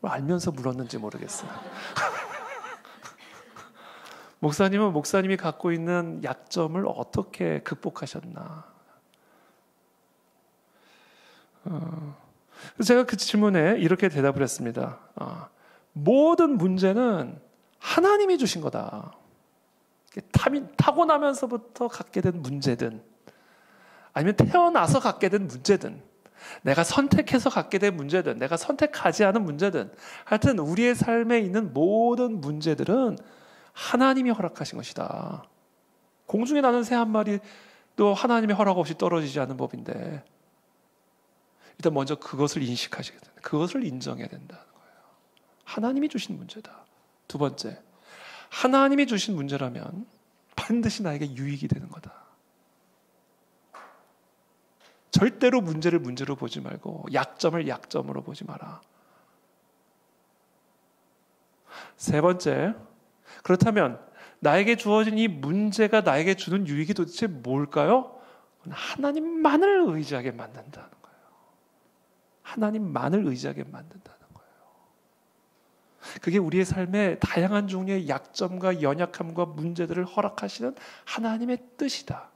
알면서 물었는지 모르겠어요. 목사님은 목사님이 갖고 있는 약점을 어떻게 극복하셨나? 제가 그 질문에 이렇게 대답을 했습니다. 모든 문제는 하나님이 주신 거다. 타고나면서부터 갖게 된 문제든 아니면 태어나서 갖게 된 문제든 내가 선택해서 갖게 된 문제든 내가 선택하지 않은 문제든 하여튼 우리의 삶에 있는 모든 문제들은 하나님이 허락하신 것이다. 공중에 나는 새 한 마리도 하나님의 허락 없이 떨어지지 않는 법인데 일단 먼저 그것을 인식하셔야 된다. 그것을 인정해야 된다는 거예요. 하나님이 주신 문제다. 두 번째, 하나님이 주신 문제라면 반드시 나에게 유익이 되는 거다. 절대로 문제를 문제로 보지 말고 약점을 약점으로 보지 마라. 세 번째, 그렇다면 나에게 주어진 이 문제가 나에게 주는 유익이 도대체 뭘까요? 하나님만을 의지하게 만든다는 거예요. 하나님만을 의지하게 만든다는 거예요. 그게 우리의 삶의 다양한 종류의 약점과 연약함과 문제들을 허락하시는 하나님의 뜻이다.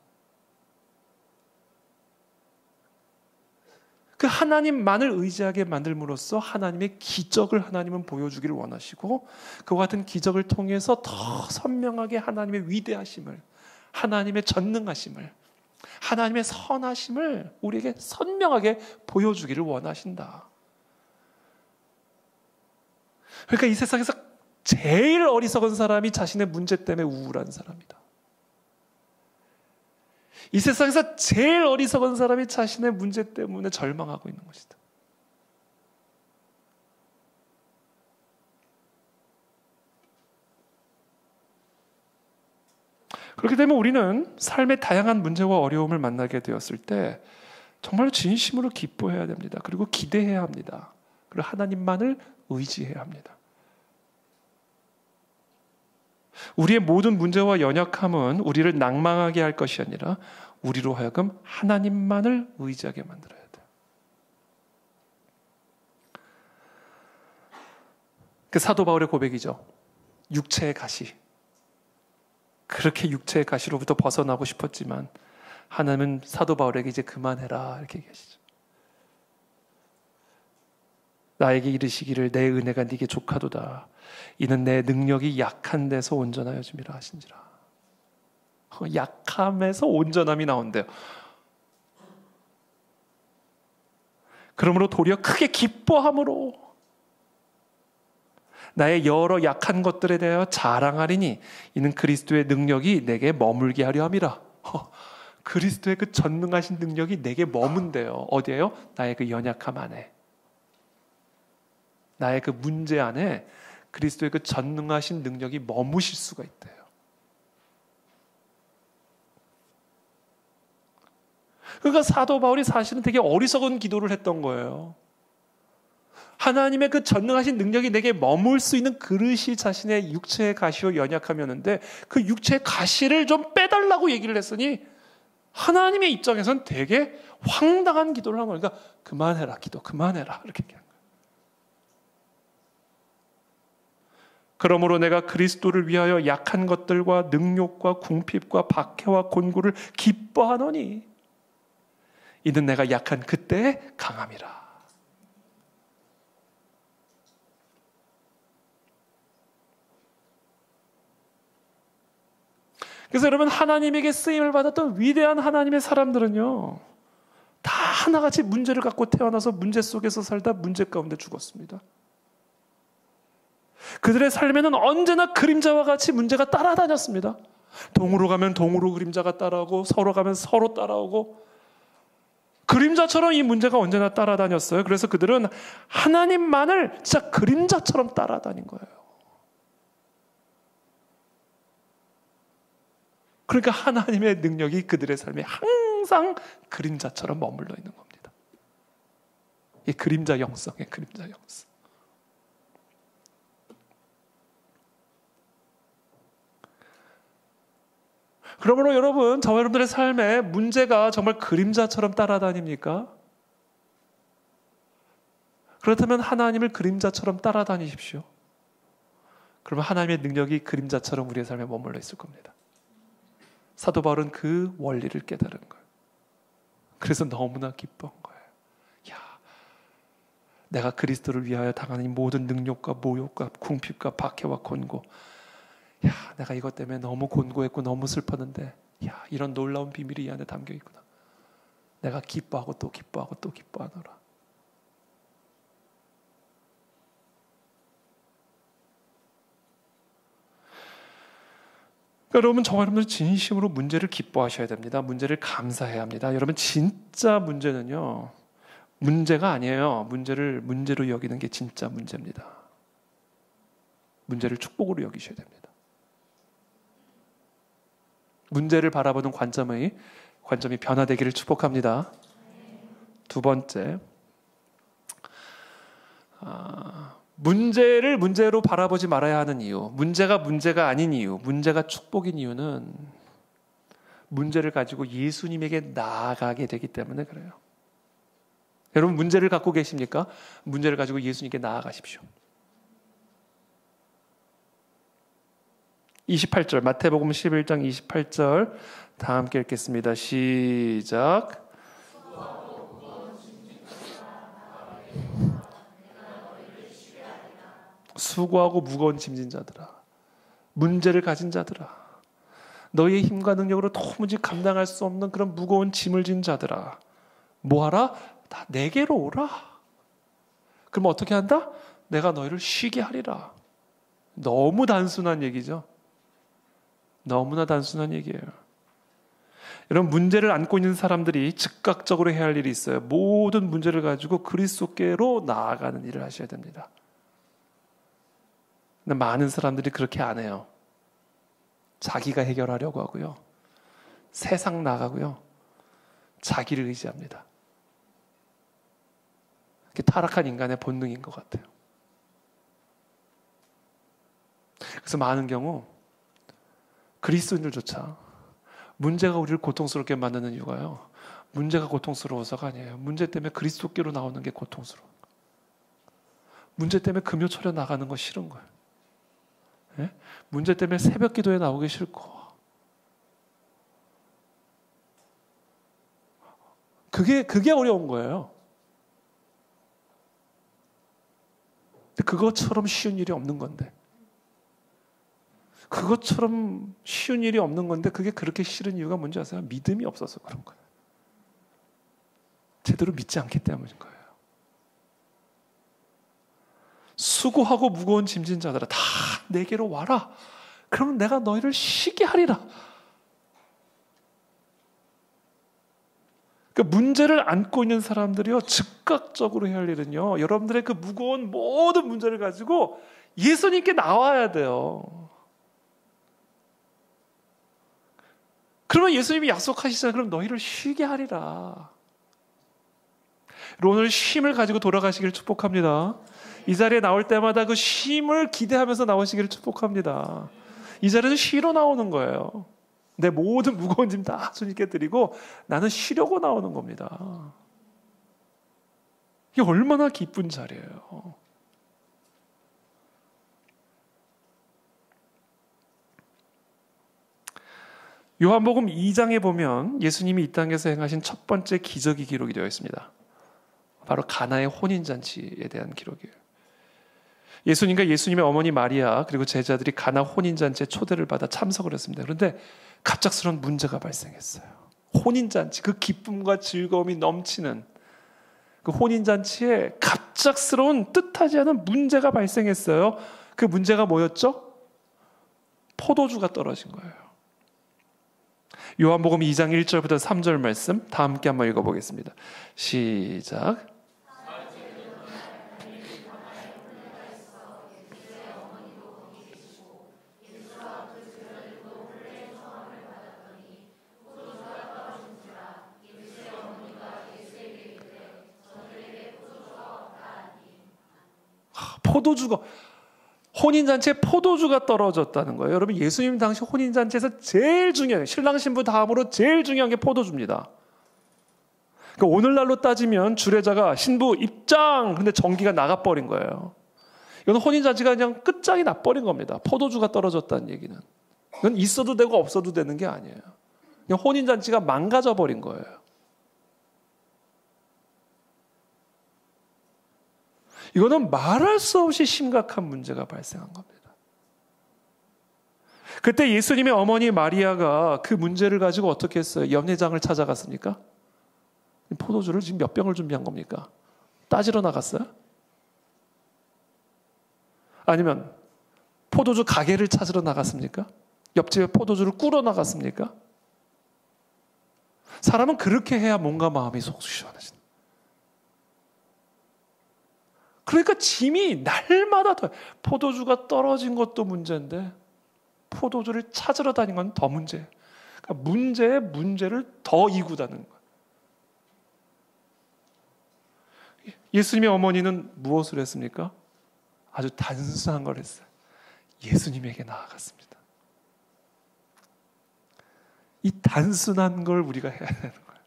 그 하나님만을 의지하게 만들므로써 하나님의 기적을 하나님은 보여주기를 원하시고 그와 같은 기적을 통해서 더 선명하게 하나님의 위대하심을, 하나님의 전능하심을, 하나님의 선하심을 우리에게 선명하게 보여주기를 원하신다. 그러니까 이 세상에서 제일 어리석은 사람이 자신의 문제 때문에 우울한 사람이다. 이 세상에서 제일 어리석은 사람이 자신의 문제 때문에 절망하고 있는 것이다. 그렇기 때문에 우리는 삶의 다양한 문제와 어려움을 만나게 되었을 때 정말 진심으로 기뻐해야 됩니다. 그리고 기대해야 합니다. 그리고 하나님만을 의지해야 합니다. 우리의 모든 문제와 연약함은 우리를 낭망하게 할 것이 아니라 우리로 하여금 하나님만을 의지하게 만들어야 돼요. 그 사도 바울의 고백이죠. 육체의 가시. 그렇게 육체의 가시로부터 벗어나고 싶었지만 하나님은 사도 바울에게 이제 그만해라 이렇게 얘기하시죠. 나에게 이르시기를 내 은혜가 네게 족하도다. 이는 내 능력이 약한 데서 온전하여 줌이라 하신지라. 약함에서 온전함이 나온대요. 그러므로 도리어 크게 기뻐함으로 나의 여러 약한 것들에 대하여 자랑하리니 이는 그리스도의 능력이 내게 머물게 하려 함이라. 그리스도의 그 전능하신 능력이 내게 머문대요. 어디에요? 나의 그 연약함 안에. 나의 그 문제 안에 그리스도의 그 전능하신 능력이 머무실 수가 있대요. 그러니까 사도 바울이 사실은 되게 어리석은 기도를 했던 거예요. 하나님의 그 전능하신 능력이 내게 머물 수 있는 그릇이 자신의 육체의 가시요 연약하면인데 그 육체의 가시를 좀 빼달라고 얘기를 했으니 하나님의 입장에선 되게 황당한 기도를 한 거예요. 그러니까 그만해라 기도 그만해라 이렇게 얘기한 거예요. 그러므로 내가 그리스도를 위하여 약한 것들과 능욕과 궁핍과 박해와 곤고를 기뻐하노니 이는 내가 약한 그때의 강함이라. 그래서 여러분 하나님에게 쓰임을 받았던 위대한 하나님의 사람들은요 다 하나같이 문제를 갖고 태어나서 문제 속에서 살다 문제 가운데 죽었습니다. 그들의 삶에는 언제나 그림자와 같이 문제가 따라다녔습니다. 동으로 가면 동으로 그림자가 따라오고 서로 가면 서로 따라오고 그림자처럼 이 문제가 언제나 따라다녔어요. 그래서 그들은 하나님만을 진짜 그림자처럼 따라다닌 거예요. 그러니까 하나님의 능력이 그들의 삶에 항상 그림자처럼 머물러 있는 겁니다. 이 그림자 영성의 그림자 영성. 그러므로 여러분, 저와 여러분들의 삶에 문제가 정말 그림자처럼 따라다닙니까? 그렇다면 하나님을 그림자처럼 따라다니십시오. 그러면 하나님의 능력이 그림자처럼 우리의 삶에 머물러 있을 겁니다. 사도 바울은 그 원리를 깨달은 거예요. 그래서 너무나 기뻐한 거예요. 야, 내가 그리스도를 위하여 당하는 이 모든 능력과 모욕과 궁핍과 박해와 곤고, 야, 내가 이것 때문에 너무 곤고했고 너무 슬펐는데, 야, 이런 놀라운 비밀이 이 안에 담겨 있구나. 내가 기뻐하고 또 기뻐하고 또 기뻐하노라. 여러분, 저와 여러분들 진심으로 문제를 기뻐하셔야 됩니다. 문제를 감사해야 합니다. 여러분, 진짜 문제는요, 문제가 아니에요. 문제를 문제로 여기는 게 진짜 문제입니다. 문제를 축복으로 여기셔야 됩니다. 문제를 바라보는 관점이 변화되기를 축복합니다. 두 번째, 문제를 문제로 바라보지 말아야 하는 이유, 문제가 문제가 아닌 이유, 문제가 축복인 이유는 문제를 가지고 예수님에게 나아가게 되기 때문에 그래요. 여러분, 문제를 갖고 계십니까? 문제를 가지고 예수님께 나아가십시오. 28절, 마태복음 11장 28절 다 함께 읽겠습니다. 시작. 수고하고 무거운 짐진 자들아, 문제를 가진 자들아, 너희의 힘과 능력으로 도무지 감당할 수 없는 그런 무거운 짐을 진 자들아, 뭐하라? 다 내게로 오라. 그럼 어떻게 한다? 내가 너희를 쉬게 하리라. 너무 단순한 얘기죠. 너무나 단순한 얘기예요. 여러분, 문제를 안고 있는 사람들이 즉각적으로 해야 할 일이 있어요. 모든 문제를 가지고 그리스도께로 나아가는 일을 하셔야 됩니다. 근데 많은 사람들이 그렇게 안 해요. 자기가 해결하려고 하고요. 세상 나가고요. 자기를 의지합니다. 그게 타락한 인간의 본능인 것 같아요. 그래서 많은 경우 그리스도인들조차 문제가 우리를 고통스럽게 만드는 이유가요, 문제가 고통스러워서가 아니에요. 문제 때문에 그리스도께로 나오는 게 고통스러워요. 문제 때문에 금요철에 나가는 거 싫은 거예요. 예? 문제 때문에 새벽 기도에 나오기 싫고, 그게 어려운 거예요. 근데 그것처럼 쉬운 일이 없는 건데, 그것처럼 쉬운 일이 없는 건데 그게 그렇게 싫은 이유가 뭔지 아세요? 믿음이 없어서 그런 거예요. 제대로 믿지 않기 때문인 거예요. 수고하고 무거운 짐진 자들아, 다 내게로 와라. 그러면 내가 너희를 쉬게 하리라. 그러니까 문제를 안고 있는 사람들이요, 즉각적으로 해야 할 일은요, 여러분들의 그 무거운 모든 문제를 가지고 예수님께 나와야 돼요. 그러면 예수님이 약속하시잖아요. 그럼 너희를 쉬게 하리라. 오늘 쉼을 가지고 돌아가시길 축복합니다. 이 자리에 나올 때마다 그 쉼을 기대하면서 나오시기를 축복합니다. 이 자리는 쉬러 나오는 거예요. 내 모든 무거운 짐 다 주님께 드리고 나는 쉬려고 나오는 겁니다. 이게 얼마나 기쁜 자리예요. 요한복음 2장에 보면 예수님이 이 땅에서 행하신 첫 번째 기적이 기록이 되어 있습니다. 바로 가나의 혼인잔치에 대한 기록이에요. 예수님과 예수님의 어머니 마리아 그리고 제자들이 가나 혼인잔치에 초대를 받아 참석을 했습니다. 그런데 갑작스러운 문제가 발생했어요. 혼인잔치, 그 기쁨과 즐거움이 넘치는 그 혼인잔치에 갑작스러운 뜻하지 않은 문제가 발생했어요. 그 문제가 뭐였죠? 포도주가 떨어진 거예요. 요한복음 2장 1절부터 3절 말씀 다 함께 한번 읽어보겠습니다. 시작. 포도주가 혼인잔치에 포도주가 떨어졌다는 거예요. 여러분 예수님 당시 혼인잔치에서 제일 중요해요. 신랑 신부 다음으로 제일 중요한 게 포도주입니다. 그러니까 오늘날로 따지면 주례자가 신부 입장 근데 전기가 나가버린 거예요. 이건 혼인잔치가 그냥 끝장이 나버린 겁니다. 포도주가 떨어졌다는 얘기는. 이건 있어도 되고 없어도 되는 게 아니에요. 그냥 혼인잔치가 망가져버린 거예요. 이거는 말할 수 없이 심각한 문제가 발생한 겁니다. 그때 예수님의 어머니 마리아가 그 문제를 가지고 어떻게 했어요? 연회장을 찾아갔습니까? 포도주를 지금 몇 병을 준비한 겁니까? 따지러 나갔어요? 아니면 포도주 가게를 찾으러 나갔습니까? 옆집에 포도주를 꾸러 나갔습니까? 사람은 그렇게 해야 뭔가 마음이 속 시원해진다. 그러니까 짐이 날마다 더 포도주가 떨어진 것도 문제인데 포도주를 찾으러 다니는 건 더 문제예요. 그러니까 문제에 문제를 더 이구다는 거예요. 예수님의 어머니는 무엇을 했습니까? 아주 단순한 걸 했어요. 예수님에게 나아갔습니다. 이 단순한 걸 우리가 해야 되는 거예요.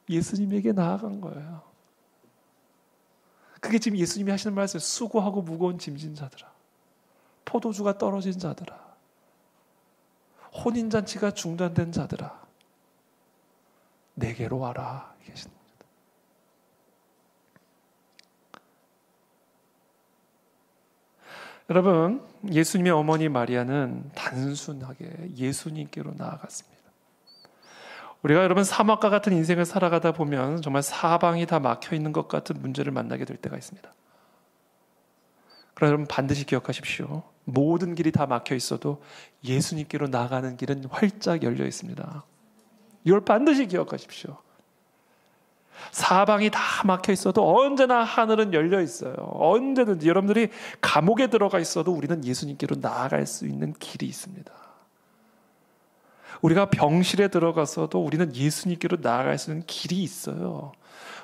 예수님에게 나아간 거예요. 그게 지금 예수님이 하시는 말씀이에요. 수고하고 무거운 짐진 자들아, 포도주가 떨어진 자들아, 혼인잔치가 중단된 자들아, 내게로 와라. 이게 하시는 겁니다. 여러분, 예수님의 어머니 마리아는 단순하게 예수님께로 나아갔습니다. 우리가 여러분 사막과 같은 인생을 살아가다 보면 정말 사방이 다 막혀 있는 것 같은 문제를 만나게 될 때가 있습니다. 그러나 여러분 반드시 기억하십시오. 모든 길이 다 막혀 있어도 예수님께로 나가는 길은 활짝 열려 있습니다. 이걸 반드시 기억하십시오. 사방이 다 막혀 있어도 언제나 하늘은 열려 있어요. 언제든지 여러분들이 감옥에 들어가 있어도 우리는 예수님께로 나아갈 수 있는 길이 있습니다. 우리가 병실에 들어가서도 우리는 예수님께로 나아갈 수 있는 길이 있어요.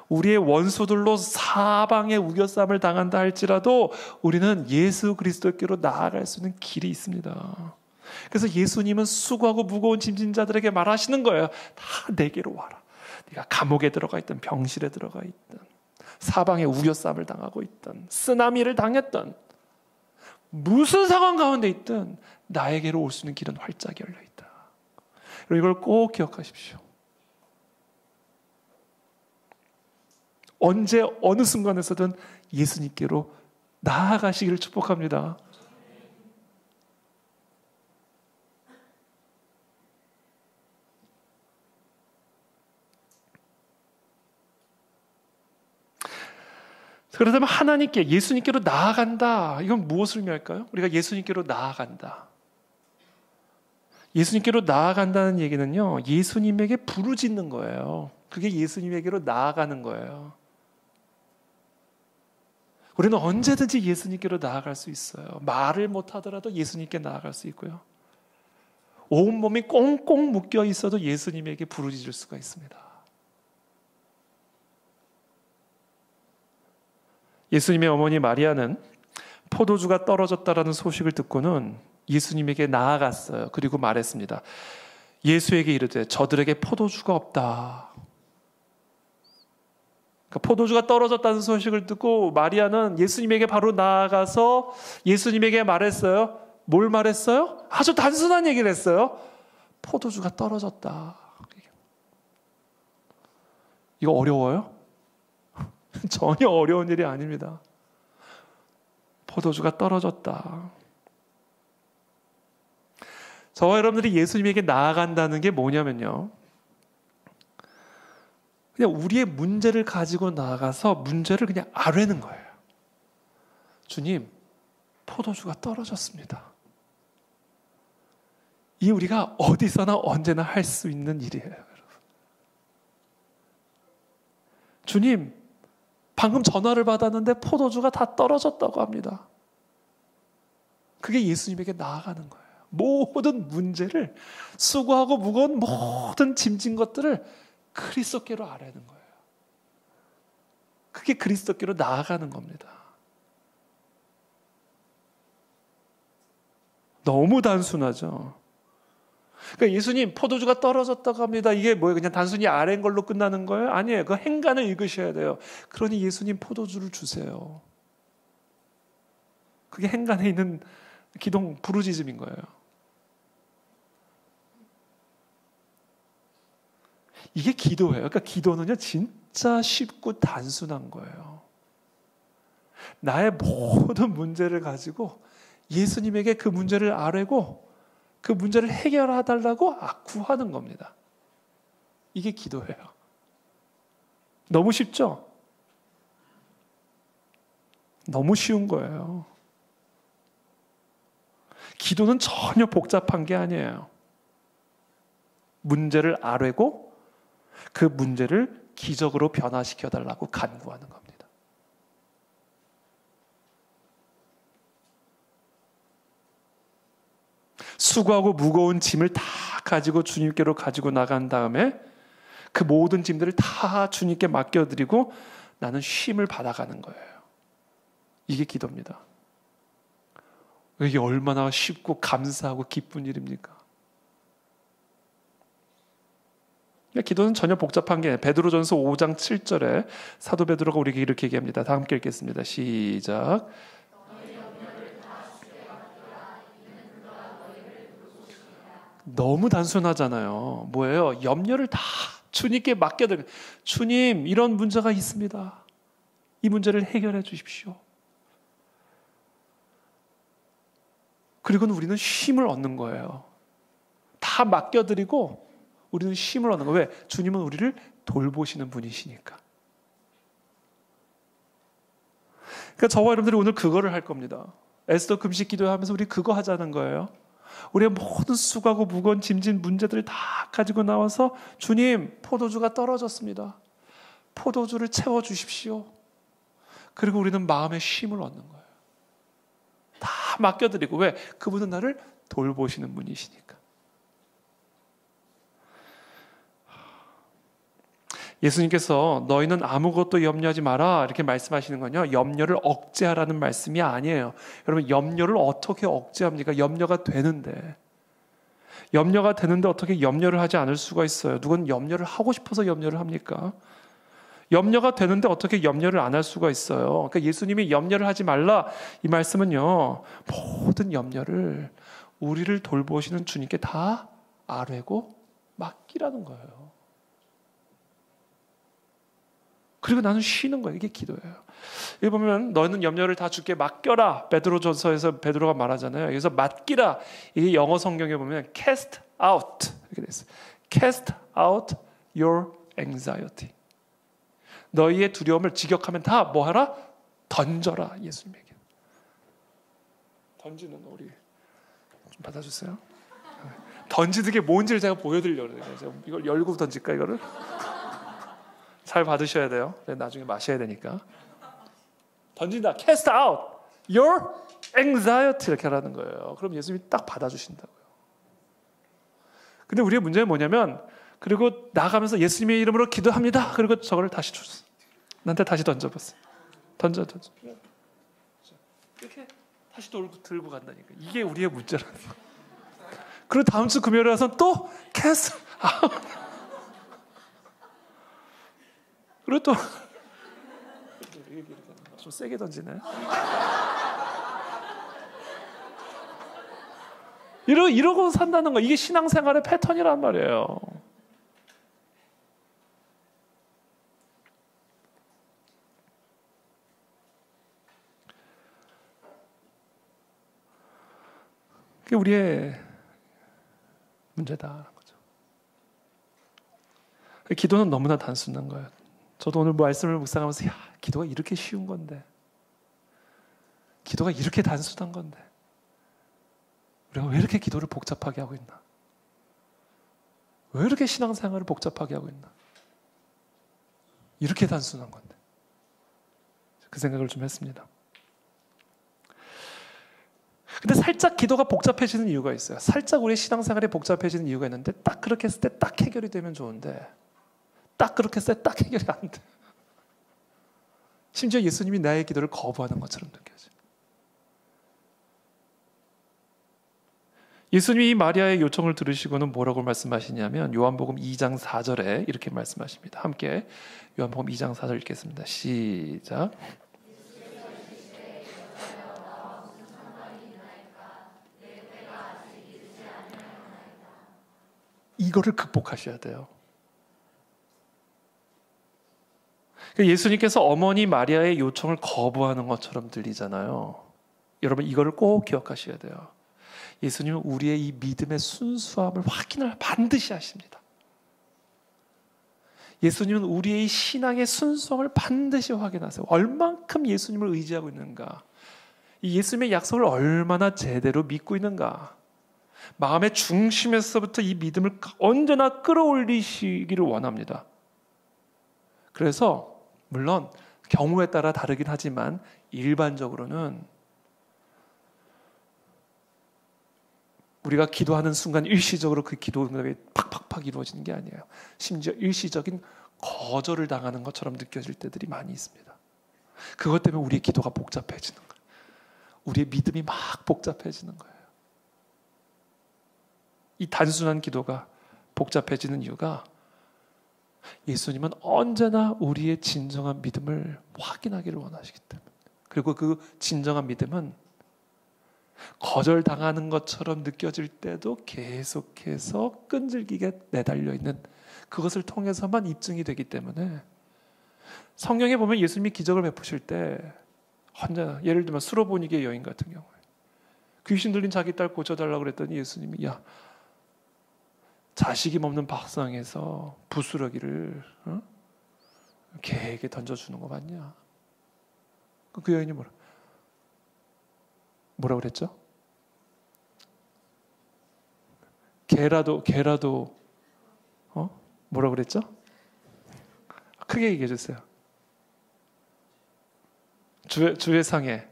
우리의 원수들로 사방에 우겨쌈을 당한다 할지라도 우리는 예수 그리스도께로 나아갈 수 있는 길이 있습니다. 그래서 예수님은 수고하고 무거운 짐진 자들에게 말하시는 거예요. 다 내게로 와라. 네가 감옥에 들어가 있든 병실에 들어가 있든 사방에 우겨쌈을 당하고 있든 쓰나미를 당했든 무슨 상황 가운데 있든 나에게로 올 수 있는 길은 활짝 열려 있다. 이걸 꼭 기억하십시오. 언제 어느 순간에서든 예수님께로 나아가시기를 축복합니다. 그렇다면 하나님께 예수님께로 나아간다. 이건 무엇을 의미할까요? 우리가 예수님께로 나아간다. 예수님께로 나아간다는 얘기는요, 예수님에게 부르짖는 거예요. 그게 예수님에게로 나아가는 거예요. 우리는 언제든지 예수님께로 나아갈 수 있어요. 말을 못하더라도 예수님께 나아갈 수 있고요. 온몸이 꽁꽁 묶여 있어도 예수님에게 부르짖을 수가 있습니다. 예수님의 어머니 마리아는 포도주가 떨어졌다라는 소식을 듣고는 예수님에게 나아갔어요. 그리고 말했습니다. 예수에게 이르되 저들에게 포도주가 없다. 그러니까 포도주가 떨어졌다는 소식을 듣고 마리아는 예수님에게 바로 나아가서 예수님에게 말했어요. 뭘 말했어요? 아주 단순한 얘기를 했어요. 포도주가 떨어졌다. 이거 어려워요? 전혀 어려운 일이 아닙니다. 포도주가 떨어졌다. 저와 여러분들이 예수님에게 나아간다는 게 뭐냐면요, 그냥 우리의 문제를 가지고 나아가서 문제를 그냥 아뢰는 거예요. 주님, 포도주가 떨어졌습니다. 이 우리가 어디서나 언제나 할 수 있는 일이에요, 여러분. 주님, 방금 전화를 받았는데 포도주가 다 떨어졌다고 합니다. 그게 예수님에게 나아가는 거예요. 모든 문제를, 수고하고 무거운 모든 짐진 것들을 그리스도께로 아뢰는 거예요. 그게 그리스도께로 나아가는 겁니다. 너무 단순하죠. 그러니까 예수님, 포도주가 떨어졌다고 합니다. 이게 뭐예요? 그냥 단순히 아뢰는 걸로 끝나는 거예요? 아니에요. 그 행간을 읽으셔야 돼요. 그러니 예수님 포도주를 주세요. 그게 행간에 있는 기동 부르짖음인 거예요. 이게 기도예요. 그러니까 기도는요, 진짜 쉽고 단순한 거예요. 나의 모든 문제를 가지고 예수님에게 그 문제를 아뢰고 그 문제를 해결해달라고 구하는 겁니다. 이게 기도예요. 너무 쉽죠? 너무 쉬운 거예요. 기도는 전혀 복잡한 게 아니에요. 문제를 아뢰고 그 문제를 기적으로 변화시켜달라고 간구하는 겁니다. 수고하고 무거운 짐을 다 가지고 주님께로 가지고 나간 다음에 그 모든 짐들을 다 주님께 맡겨드리고 나는 쉼을 받아가는 거예요. 이게 기도입니다. 이게 얼마나 쉽고 감사하고 기쁜 일입니까? 기도는 전혀 복잡한 게 아니에요. 베드로전서 5장 7절에 사도 베드로가 우리에게 이렇게 얘기합니다. 다 함께 읽겠습니다. 시작. 너무 단순하잖아요. 뭐예요? 염려를 다 주님께 맡겨드리고, 주님, 이런 문제가 있습니다. 이 문제를 해결해 주십시오. 그리고는 우리는 쉼을 얻는 거예요. 다 맡겨드리고 우리는 쉼을 얻는 거예요. 왜? 주님은 우리를 돌보시는 분이시니까. 그러니까 저와 여러분들이 오늘 그거를 할 겁니다. 에스더 금식 기도하면서 우리 그거 하자는 거예요. 우리의 모든 수고하고 무거운 짐진 문제들을 다 가지고 나와서 주님, 포도주가 떨어졌습니다. 포도주를 채워주십시오. 그리고 우리는 마음의 쉼을 얻는 거예요. 다 맡겨드리고. 왜? 그분은 나를 돌보시는 분이시니까. 예수님께서 너희는 아무것도 염려하지 마라 이렇게 말씀하시는 건요, 염려를 억제하라는 말씀이 아니에요. 여러분, 염려를 어떻게 억제합니까? 염려가 되는데 어떻게 염려를 하지 않을 수가 있어요? 누군 염려를 하고 싶어서 염려를 합니까? 염려가 되는데 어떻게 염려를 안 할 수가 있어요? 그러니까 예수님이 염려를 하지 말라 이 말씀은요, 모든 염려를 우리를 돌보시는 주님께 다 아뢰고 맡기라는 거예요. 그리고 나는 쉬는 거예요. 이게 기도예요. 여기 보면 너는 염려를 다 주께 맡겨라. 베드로전서에서 베드로가 말하잖아요. 여기서 맡기라. 이게 영어 성경에 보면 cast out 이렇게 돼 있어요. cast out your anxiety. 너희의 두려움을 직역하면 다 뭐하라? 던져라. 예수님에게. 던지는 우리 좀 받아주세요. 던지는 게 뭔지를 제가 보여드리려고 해요. 이걸 열고 던질까 이거를? 잘 받으셔야 돼요. 나중에 마셔야 되니까. 던진다. Cast out your anxiety 이렇게 하라는 거예요. 그럼 예수님이 딱 받아주신다고요. 근데 우리의 문제는 뭐냐면, 그리고 나가면서 예수님의 이름으로 기도합니다. 그리고 저거를 다시 줬어. 나한테 다시 던져봤어. 던져. 이렇게 다시 들고 간다니까. 이게 우리의 문제라는 거야. 그리고 다음 주 금요일에 와서 또 캐스. 그리고 또 좀 세게 던지네. 이러고 산다는 거. 이게 신앙생활의 패턴이란 말이에요. 그게 우리의 문제다라는 거죠. 기도는 너무나 단순한 거예요. 저도 오늘 말씀을 묵상하면서 기도가 이렇게 쉬운 건데, 기도가 이렇게 단순한 건데 우리가 왜 이렇게 기도를 복잡하게 하고 있나? 왜 이렇게 신앙생활을 복잡하게 하고 있나? 이렇게 단순한 건데. 그 생각을 좀 했습니다. 근데 살짝 기도가 복잡해지는 이유가 있어요. 살짝 우리 신앙생활이 복잡해지는 이유가 있는데 딱 그렇게 했을 때 딱 해결이 되면 좋은데 딱 그렇게 했을 때 딱 해결이 안 돼. 심지어 예수님이 나의 기도를 거부하는 것처럼 느껴져. 예수님이 이 마리아의 요청을 들으시고는 뭐라고 말씀하시냐면 요한복음 2장 4절에 이렇게 말씀하십니다. 함께 요한복음 2장 4절 읽겠습니다. 시작. 이거를 극복하셔야 돼요. 예수님께서 어머니 마리아의 요청을 거부하는 것처럼 들리잖아요. 여러분 이거를 꼭 기억하셔야 돼요. 예수님은 우리의 이 믿음의 순수함을 확인을 반드시 하십니다. 예수님은 우리의 신앙의 순수함을 반드시 확인하세요. 얼만큼 예수님을 의지하고 있는가, 이 예수님의 약속을 얼마나 제대로 믿고 있는가, 마음의 중심에서부터 이 믿음을 언제나 끌어올리시기를 원합니다. 그래서 물론 경우에 따라 다르긴 하지만 일반적으로는 우리가 기도하는 순간 일시적으로 그 기도 응답이 팍팍팍 이루어지는 게 아니에요. 심지어 일시적인 거절을 당하는 것처럼 느껴질 때들이 많이 있습니다. 그것 때문에 우리의 기도가 복잡해지는 거예요. 우리의 믿음이 막 복잡해지는 거예요. 이 단순한 기도가 복잡해지는 이유가 예수님은 언제나 우리의 진정한 믿음을 확인하기를 원하시기 때문에, 그리고 그 진정한 믿음은 거절당하는 것처럼 느껴질 때도 계속해서 끈질기게 내달려 있는 그것을 통해서만 입증이 되기 때문에 성경에 보면 예수님이 기적을 베푸실 때 언제나, 예를 들면 수로보니게 여인 같은 경우에 귀신 들린 자기 딸 고쳐달라고 그랬더니 예수님이 자식이 없는 밥상에서 부스러기를 개에게 던져주는 거 맞냐? 그 여인이 뭐라 그랬죠? 개라도 뭐라 그랬죠? 크게 얘기해 주세요. 주의 상에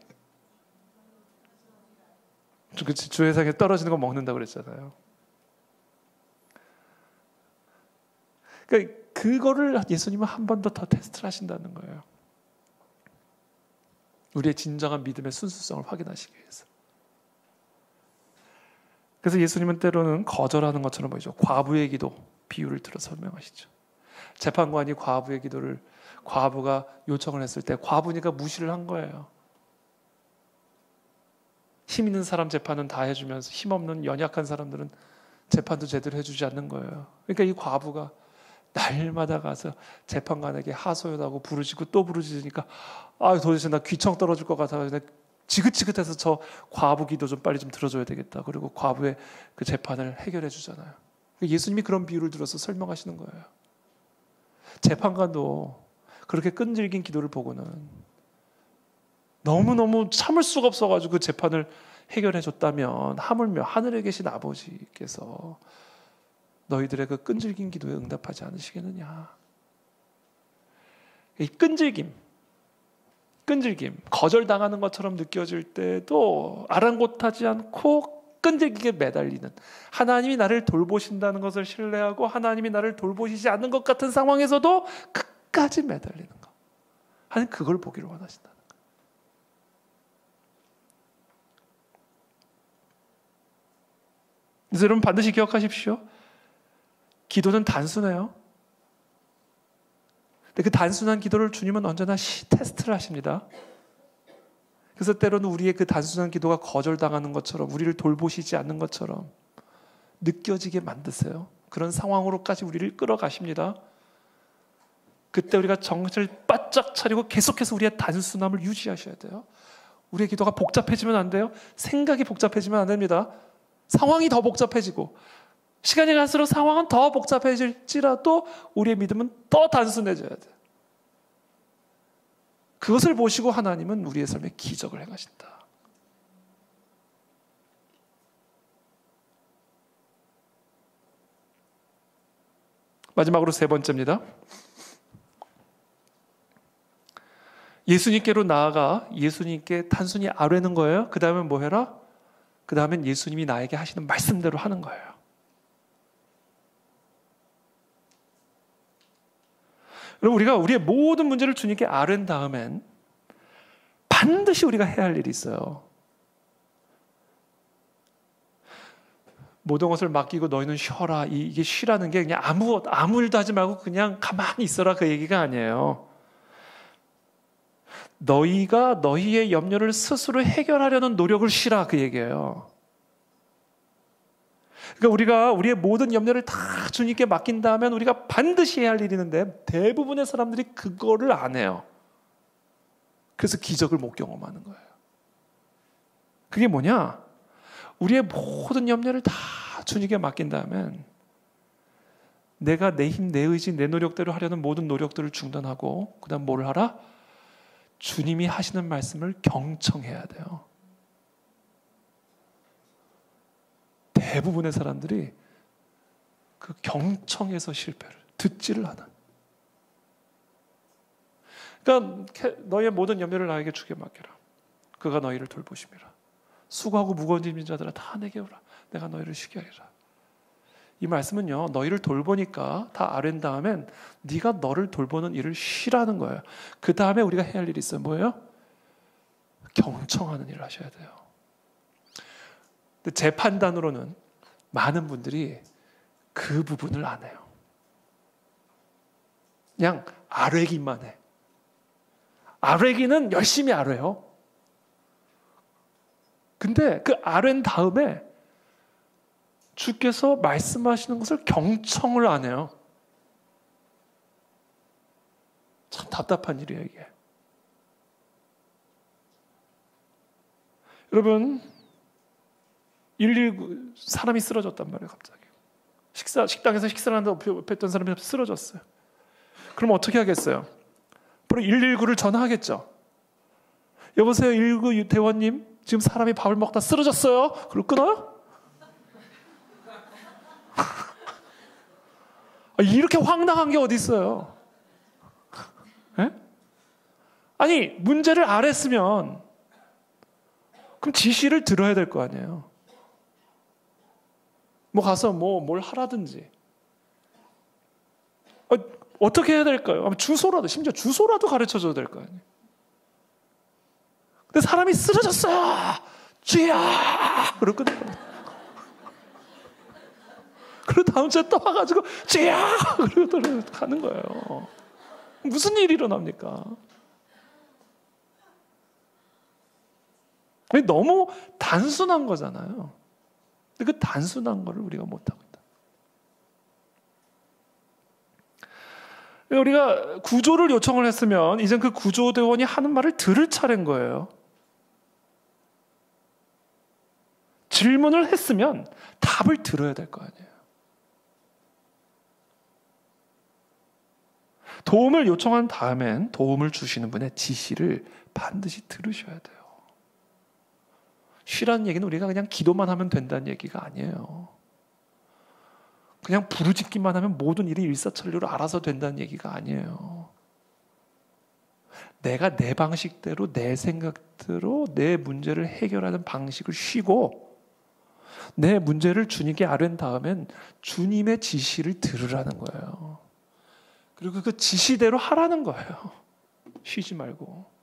주의 상에 떨어지는 거 먹는다고 그랬잖아요. 그러니까 그거를 예수님은 한 번 더 테스트를 하신다는 거예요. 우리의 진정한 믿음의 순수성을 확인하시기 위해서. 그래서 예수님은 때로는 거절하는 것처럼 보이죠. 과부의 기도 비유를 들어 설명하시죠. 재판관이 과부의 기도를, 과부가 요청을 했을 때 과부니까 무시를 한 거예요. 힘 있는 사람 재판은 다 해주면서 힘없는 연약한 사람들은 재판도 제대로 해주지 않는 거예요. 그러니까 이 과부가 날마다 가서 재판관에게 하소연하고 부르짖고 또 부르짖으니까 도대체 나 귀청 떨어질 것 같아서 지긋지긋해서 저 과부 기도 좀 빨리 좀 들어줘야 되겠다. 그리고 과부의 그 재판을 해결해 주잖아요. 예수님이 그런 비유를 들어서 설명하시는 거예요. 재판관도 그렇게 끈질긴 기도를 보고는 너무너무 참을 수가 없어가지고 그 재판을 해결해 줬다면 하물며 하늘에 계신 아버지께서 너희들의 그 끈질긴 기도에 응답하지 않으시겠느냐. 이 끈질김, 거절당하는 것처럼 느껴질 때도 아랑곳하지 않고 끈질기게 매달리는, 하나님이 나를 돌보신다는 것을 신뢰하고 하나님이 나를 돌보시지 않는 것 같은 상황에서도 끝까지 매달리는 것, 하나님 그걸 보기를 원하신다. 그래서 여러분 반드시 기억하십시오. 기도는 단순해요. 근데 그 단순한 기도를 주님은 언제나 테스트를 하십니다. 그래서 때로는 우리의 그 단순한 기도가 거절당하는 것처럼, 우리를 돌보시지 않는 것처럼 느껴지게 만드세요. 그런 상황으로까지 우리를 끌어가십니다. 그때 우리가 정신을 바짝 차리고 계속해서 우리의 단순함을 유지하셔야 돼요. 우리의 기도가 복잡해지면 안 돼요. 생각이 복잡해지면 안 됩니다. 상황이 더 복잡해지고 시간이 갈수록 상황은 더 복잡해질지라도 우리의 믿음은 더 단순해져야 돼요. 그것을 보시고 하나님은 우리의 삶에 기적을 행하신다. 마지막으로 세 번째입니다. 예수님께로 나아가 예수님께 단순히 아뢰는 거예요. 그 다음에 뭐 해라? 그 다음엔 예수님이 나에게 하시는 말씀대로 하는 거예요. 여러분, 우리가 우리의 모든 문제를 주님께 아뢰는 다음엔 반드시 우리가 해야 할 일이 있어요. 모든 것을 맡기고 너희는 쉬어라. 이게 쉬라는 게 그냥 아무 일도 하지 말고 그냥 가만히 있어라, 그 얘기가 아니에요. 너희가 너희의 염려를 스스로 해결하려는 노력을 쉬라, 그 얘기예요. 그러니까 우리가 우리의 모든 염려를 다 주님께 맡긴다면 우리가 반드시 해야 할 일이 있는데 대부분의 사람들이 그거를 안 해요. 그래서 기적을 못 경험하는 거예요. 그게 뭐냐? 우리의 모든 염려를 다 주님께 맡긴다면 내가 내 힘, 내 의지, 내 노력대로 하려는 모든 노력들을 중단하고 그 다음 뭘 하라? 주님이 하시는 말씀을 경청해야 돼요. 대부분의 사람들이 그 경청에서 실패를, 듣지를 않아. 그러니까 너희의 모든 염려를 나에게 주게 맡겨라. 그가 너희를 돌보심이라. 수고하고 무거운 짐진 자들아 다 내게 오라. 내가 너희를 쉬게 하리라. 이 말씀은요, 너희를 돌보니까 다 아랜 다음엔 네가 너를 돌보는 일을 쉬라는 거예요. 그 다음에 우리가 해야 할 일이 있어요. 뭐예요? 경청하는 일을 하셔야 돼요. 근데 제 판단으로는 많은 분들이 그 부분을 안 해요. 그냥 아뢰기만 해. 아뢰기는 열심히 아뢰요. 근데 그 아뢰는 다음에 주께서 말씀하시는 것을 경청을 안 해요. 참 답답한 일이에요, 이게. 여러분, 119 사람이 쓰러졌단 말이에요, 갑자기. 식당에서 식사를 하는데 옆에 있던 사람이 쓰러졌어요. 그럼 어떻게 하겠어요? 바로 119를 전화하겠죠. 여보세요, 119 대원님, 지금 사람이 밥을 먹다 쓰러졌어요. 그걸 끊어요? 이렇게 황당한 게 어디 있어요? 네? 아니, 문제를 알았으면 그럼 지시를 들어야 될 거 아니에요. 뭐 가서 뭘 하라든지. 어떻게 해야 될까요? 주소라도, 심지어 주소라도 가르쳐 줘야 될 거 아니에요. 근데 사람이 쓰러졌어요. 주야! 그러고 그리고 다음 주에 또 와가지고 주야! 그러고 가는 거예요. 무슨 일이 일어납니까? 너무 단순한 거잖아요. 근데 그 단순한 거를 우리가 못하고 있다. 우리가 구조를 요청을 했으면 이젠 그 구조대원이 하는 말을 들을 차례인 거예요. 질문을 했으면 답을 들어야 될 거 아니에요. 도움을 요청한 다음엔 도움을 주시는 분의 지시를 반드시 들으셔야 돼요. 쉬라는 얘기는 우리가 그냥 기도만 하면 된다는 얘기가 아니에요. 그냥 부르짖기만 하면 모든 일이 일사천리로 알아서 된다는 얘기가 아니에요. 내가 내 방식대로, 내 생각대로 내 문제를 해결하는 방식을 쉬고 내 문제를 주님께 아뢰는 다음엔 주님의 지시를 들으라는 거예요. 그리고 그 지시대로 하라는 거예요. 쉬지 말고.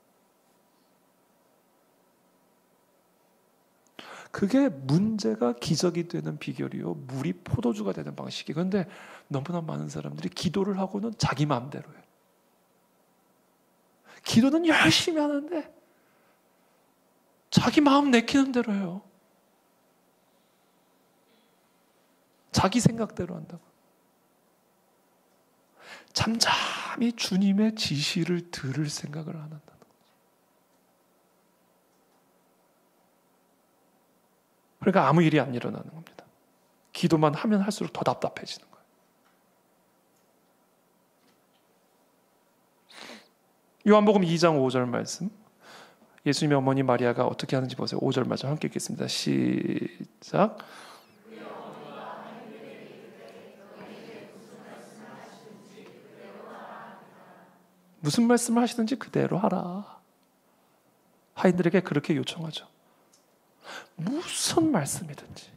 그게 문제가 기적이 되는 비결이요, 물이 포도주가 되는 방식이. 그런데 너무나 많은 사람들이 기도를 하고는 자기 마음대로 해요. 기도는 열심히 하는데 자기 마음 내키는 대로 해요. 자기 생각대로 한다고. 잠잠히 주님의 지시를 들을 생각을 안 한다는 거죠. 그러니까 아무 일이 안 일어나는 겁니다. 기도만 하면 할수록 더 답답해지는 거예요. 요한복음 2장 5절 말씀, 예수님의 어머니 마리아가 어떻게 하는지 보세요. 5절 말씀 함께 읽겠습니다. 시작. 무슨 말씀을 하시든지 그대로 하라. 하인들에게 그렇게 요청하죠. 무슨 말씀이든지.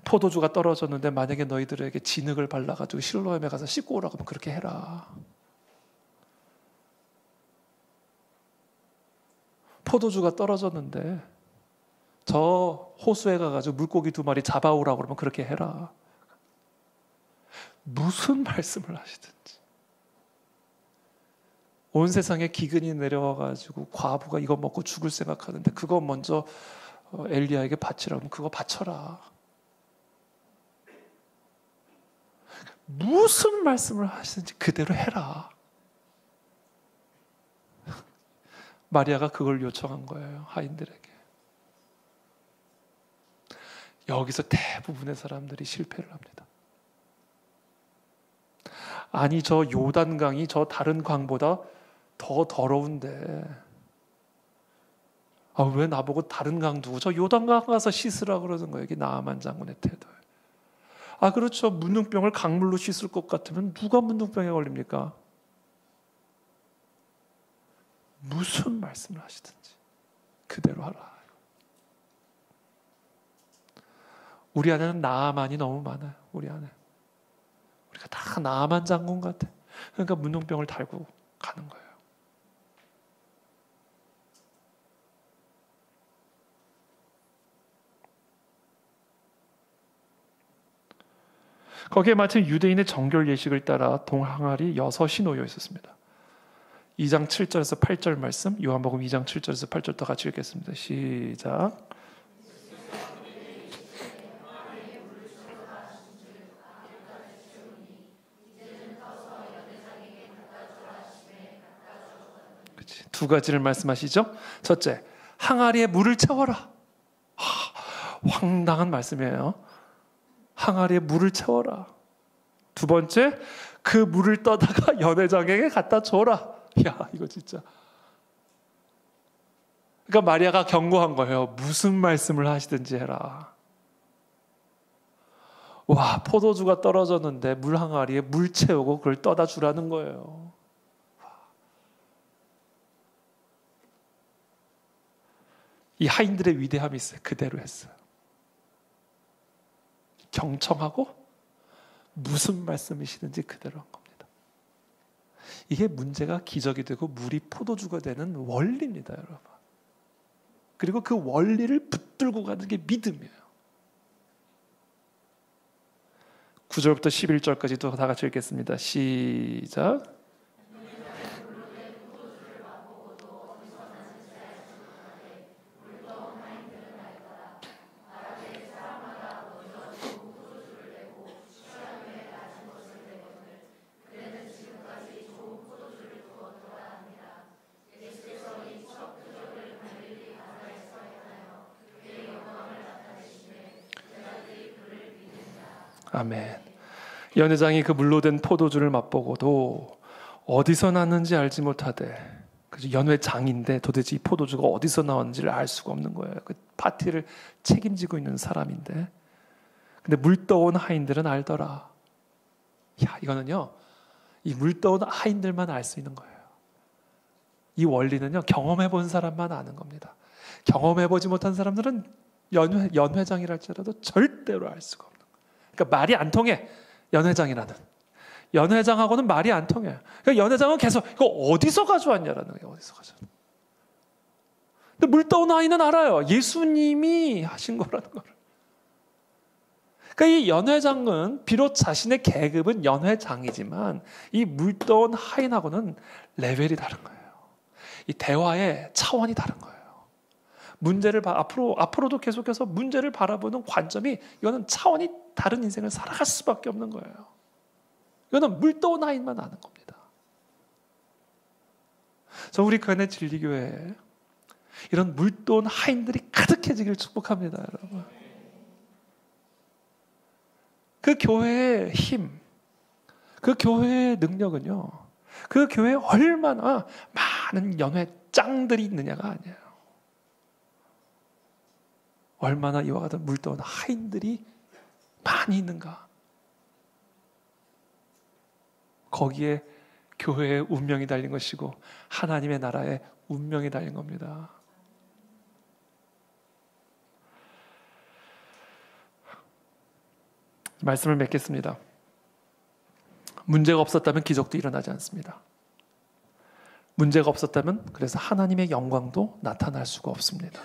포도주가 떨어졌는데 만약에 너희들에게 진흙을 발라가지고 실로암에 가서 씻고 오라고 하면 그렇게 해라. 포도주가 떨어졌는데 저 호수에 가가지고 물고기 2마리 잡아오라고 그러면 그렇게 해라. 무슨 말씀을 하시든지. 온 세상에 기근이 내려와가지고 과부가 이거 먹고 죽을 생각하는데 그거 먼저 엘리야에게 바치라면 그거 바쳐라. 무슨 말씀을 하시든지 그대로 해라. 마리아가 그걸 요청한 거예요, 하인들에게. 여기서 대부분의 사람들이 실패를 합니다. 아니, 저 요단강이 저 다른 강보다 더 더러운데 왜 나보고 다른 강 두고 저 요단강 가서 씻으라 그러는 거예요. 이게 나아만 장군의 태도예요. 그렇죠. 문둥병을 강물로 씻을 것 같으면 누가 문둥병에 걸립니까? 무슨 말씀을 하시든지 그대로 하라. 우리 안에는 나아만이 너무 많아요. 우리 안에. 우리가 다 나아만 장군 같아. 그러니까 문둥병을 달고 가는 거예요. 거기에 마침 유대인의 정결 예식을 따라 동항아리 6이 놓여 있었습니다. 2장 7절에서 8절 말씀, 요한복음 2장 7절에서 8절 더 같이 읽겠습니다. 시작. 두 가지를 말씀하시죠. 첫째, 항아리에 물을 채워라. 황당한 말씀이에요. 항아리에 물을 채워라. 두 번째, 그 물을 떠다가 연회장에게 갖다 줘라. 야, 이거 진짜. 그러니까 마리아가 경고한 거예요. 무슨 말씀을 하시든지 해라. 와, 포도주가 떨어졌는데 물 항아리에 물 채우고 그걸 떠다 주라는 거예요. 이 하인들의 위대함이 있어요. 그대로 했어요. 경청하고 무슨 말씀이시든지 그대로 한 겁니다. 이게 문제가 기적이 되고 물이 포도주가 되는 원리입니다, 여러분. 그리고 그 원리를 붙들고 가는 게 믿음이에요. 9절부터 11절까지 또 다 같이 읽겠습니다. 시작. 아멘. 연회장이 그 물로 된 포도주를 맛보고도 어디서 났는지 알지 못하되, 연회장인데 도대체 이 포도주가 어디서 나왔는지를 알 수가 없는 거예요. 그 파티를 책임지고 있는 사람인데, 근데 물 떠온 하인들은 알더라. 야, 이거는요, 이 물 떠온 하인들만 알 수 있는 거예요. 이 원리는요, 경험해 본 사람만 아는 겁니다. 경험해 보지 못한 사람들은 연회장이랄지라도 절대로 알 수가 없는. 그러니까 말이 안 통해. 연회장하고는 말이 안 통해요. 그러니까 연회장은 계속 이거 어디서 가져왔냐라는 거예요. 어디서 가져왔냐. 근데 물떠온 아이는 알아요. 예수님이 하신 거라는 걸. 그러니까 이 연회장은 비록 자신의 계급은 연회장이지만 이 물떠온 하인하고는 레벨이 다른 거예요. 이 대화의 차원이 다른 거예요. 문제를 앞으로도 계속해서 문제를 바라보는 관점이 이거는 차원이 다른 인생을 살아갈 수밖에 없는 거예요. 이거는 물떠온 하인만 아는 겁니다. 저 우리 교회 진리교회에 이런 물떠온 하인들이 가득해지기를 축복합니다, 여러분. 그 교회의 힘, 그 교회의 능력은요, 그 교회에 얼마나 많은 연회장들이 있느냐가 아니에요. 얼마나 이와 같은 물떠온 하인들이 많이 있는가. 거기에 교회의 운명이 달린 것이고 하나님의 나라의 운명이 달린 겁니다. 말씀을 맺겠습니다. 문제가 없었다면 기적도 일어나지 않습니다. 문제가 없었다면 그래서 하나님의 영광도 나타날 수가 없습니다.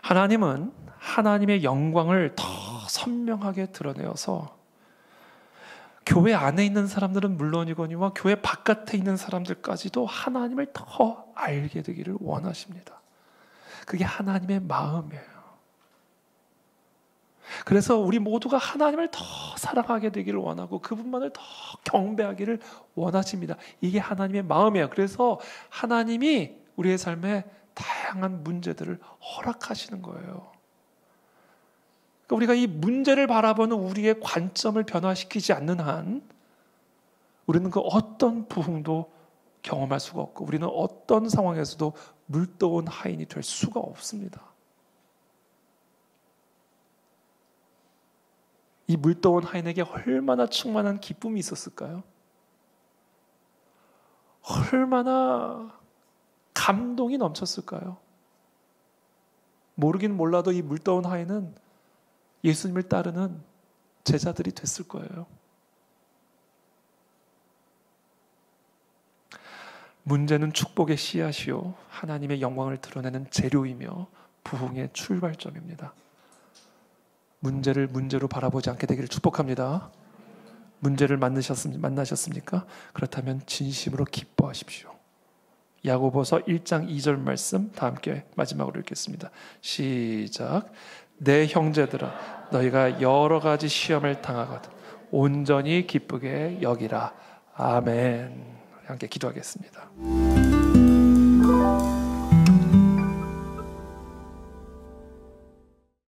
하나님은 하나님의 영광을 더 선명하게 드러내어서 교회 안에 있는 사람들은 물론이거니와 교회 바깥에 있는 사람들까지도 하나님을 더 알게 되기를 원하십니다. 그게 하나님의 마음이에요. 그래서 우리 모두가 하나님을 더 사랑하게 되기를 원하고 그분만을 더 경배하기를 원하십니다. 이게 하나님의 마음이에요. 그래서 하나님이 우리의 삶에 다양한 문제들을 허락하시는 거예요. 그러니까 우리가 이 문제를 바라보는 우리의 관점을 변화시키지 않는 한 우리는 그 어떤 부흥도 경험할 수가 없고 우리는 어떤 상황에서도 물떠온 하인이 될 수가 없습니다. 이 물떠온 하인에게 얼마나 충만한 기쁨이 있었을까요? 얼마나 감동이 넘쳤을까요? 모르긴 몰라도 이 물떠온 하인은 예수님을 따르는 제자들이 됐을 거예요. 문제는 축복의 씨앗이요 하나님의 영광을 드러내는 재료이며 부흥의 출발점입니다. 문제를 문제로 바라보지 않게 되기를 축복합니다. 문제를 만나셨습니까? 그렇다면 진심으로 기뻐하십시오. 야고보서 1장 2절 말씀 다 함께 마지막으로 읽겠습니다. 시작. 내 형제들아 너희가 여러 가지 시험을 당하거든 온전히 기쁘게 여기라. 아멘. 함께 기도하겠습니다.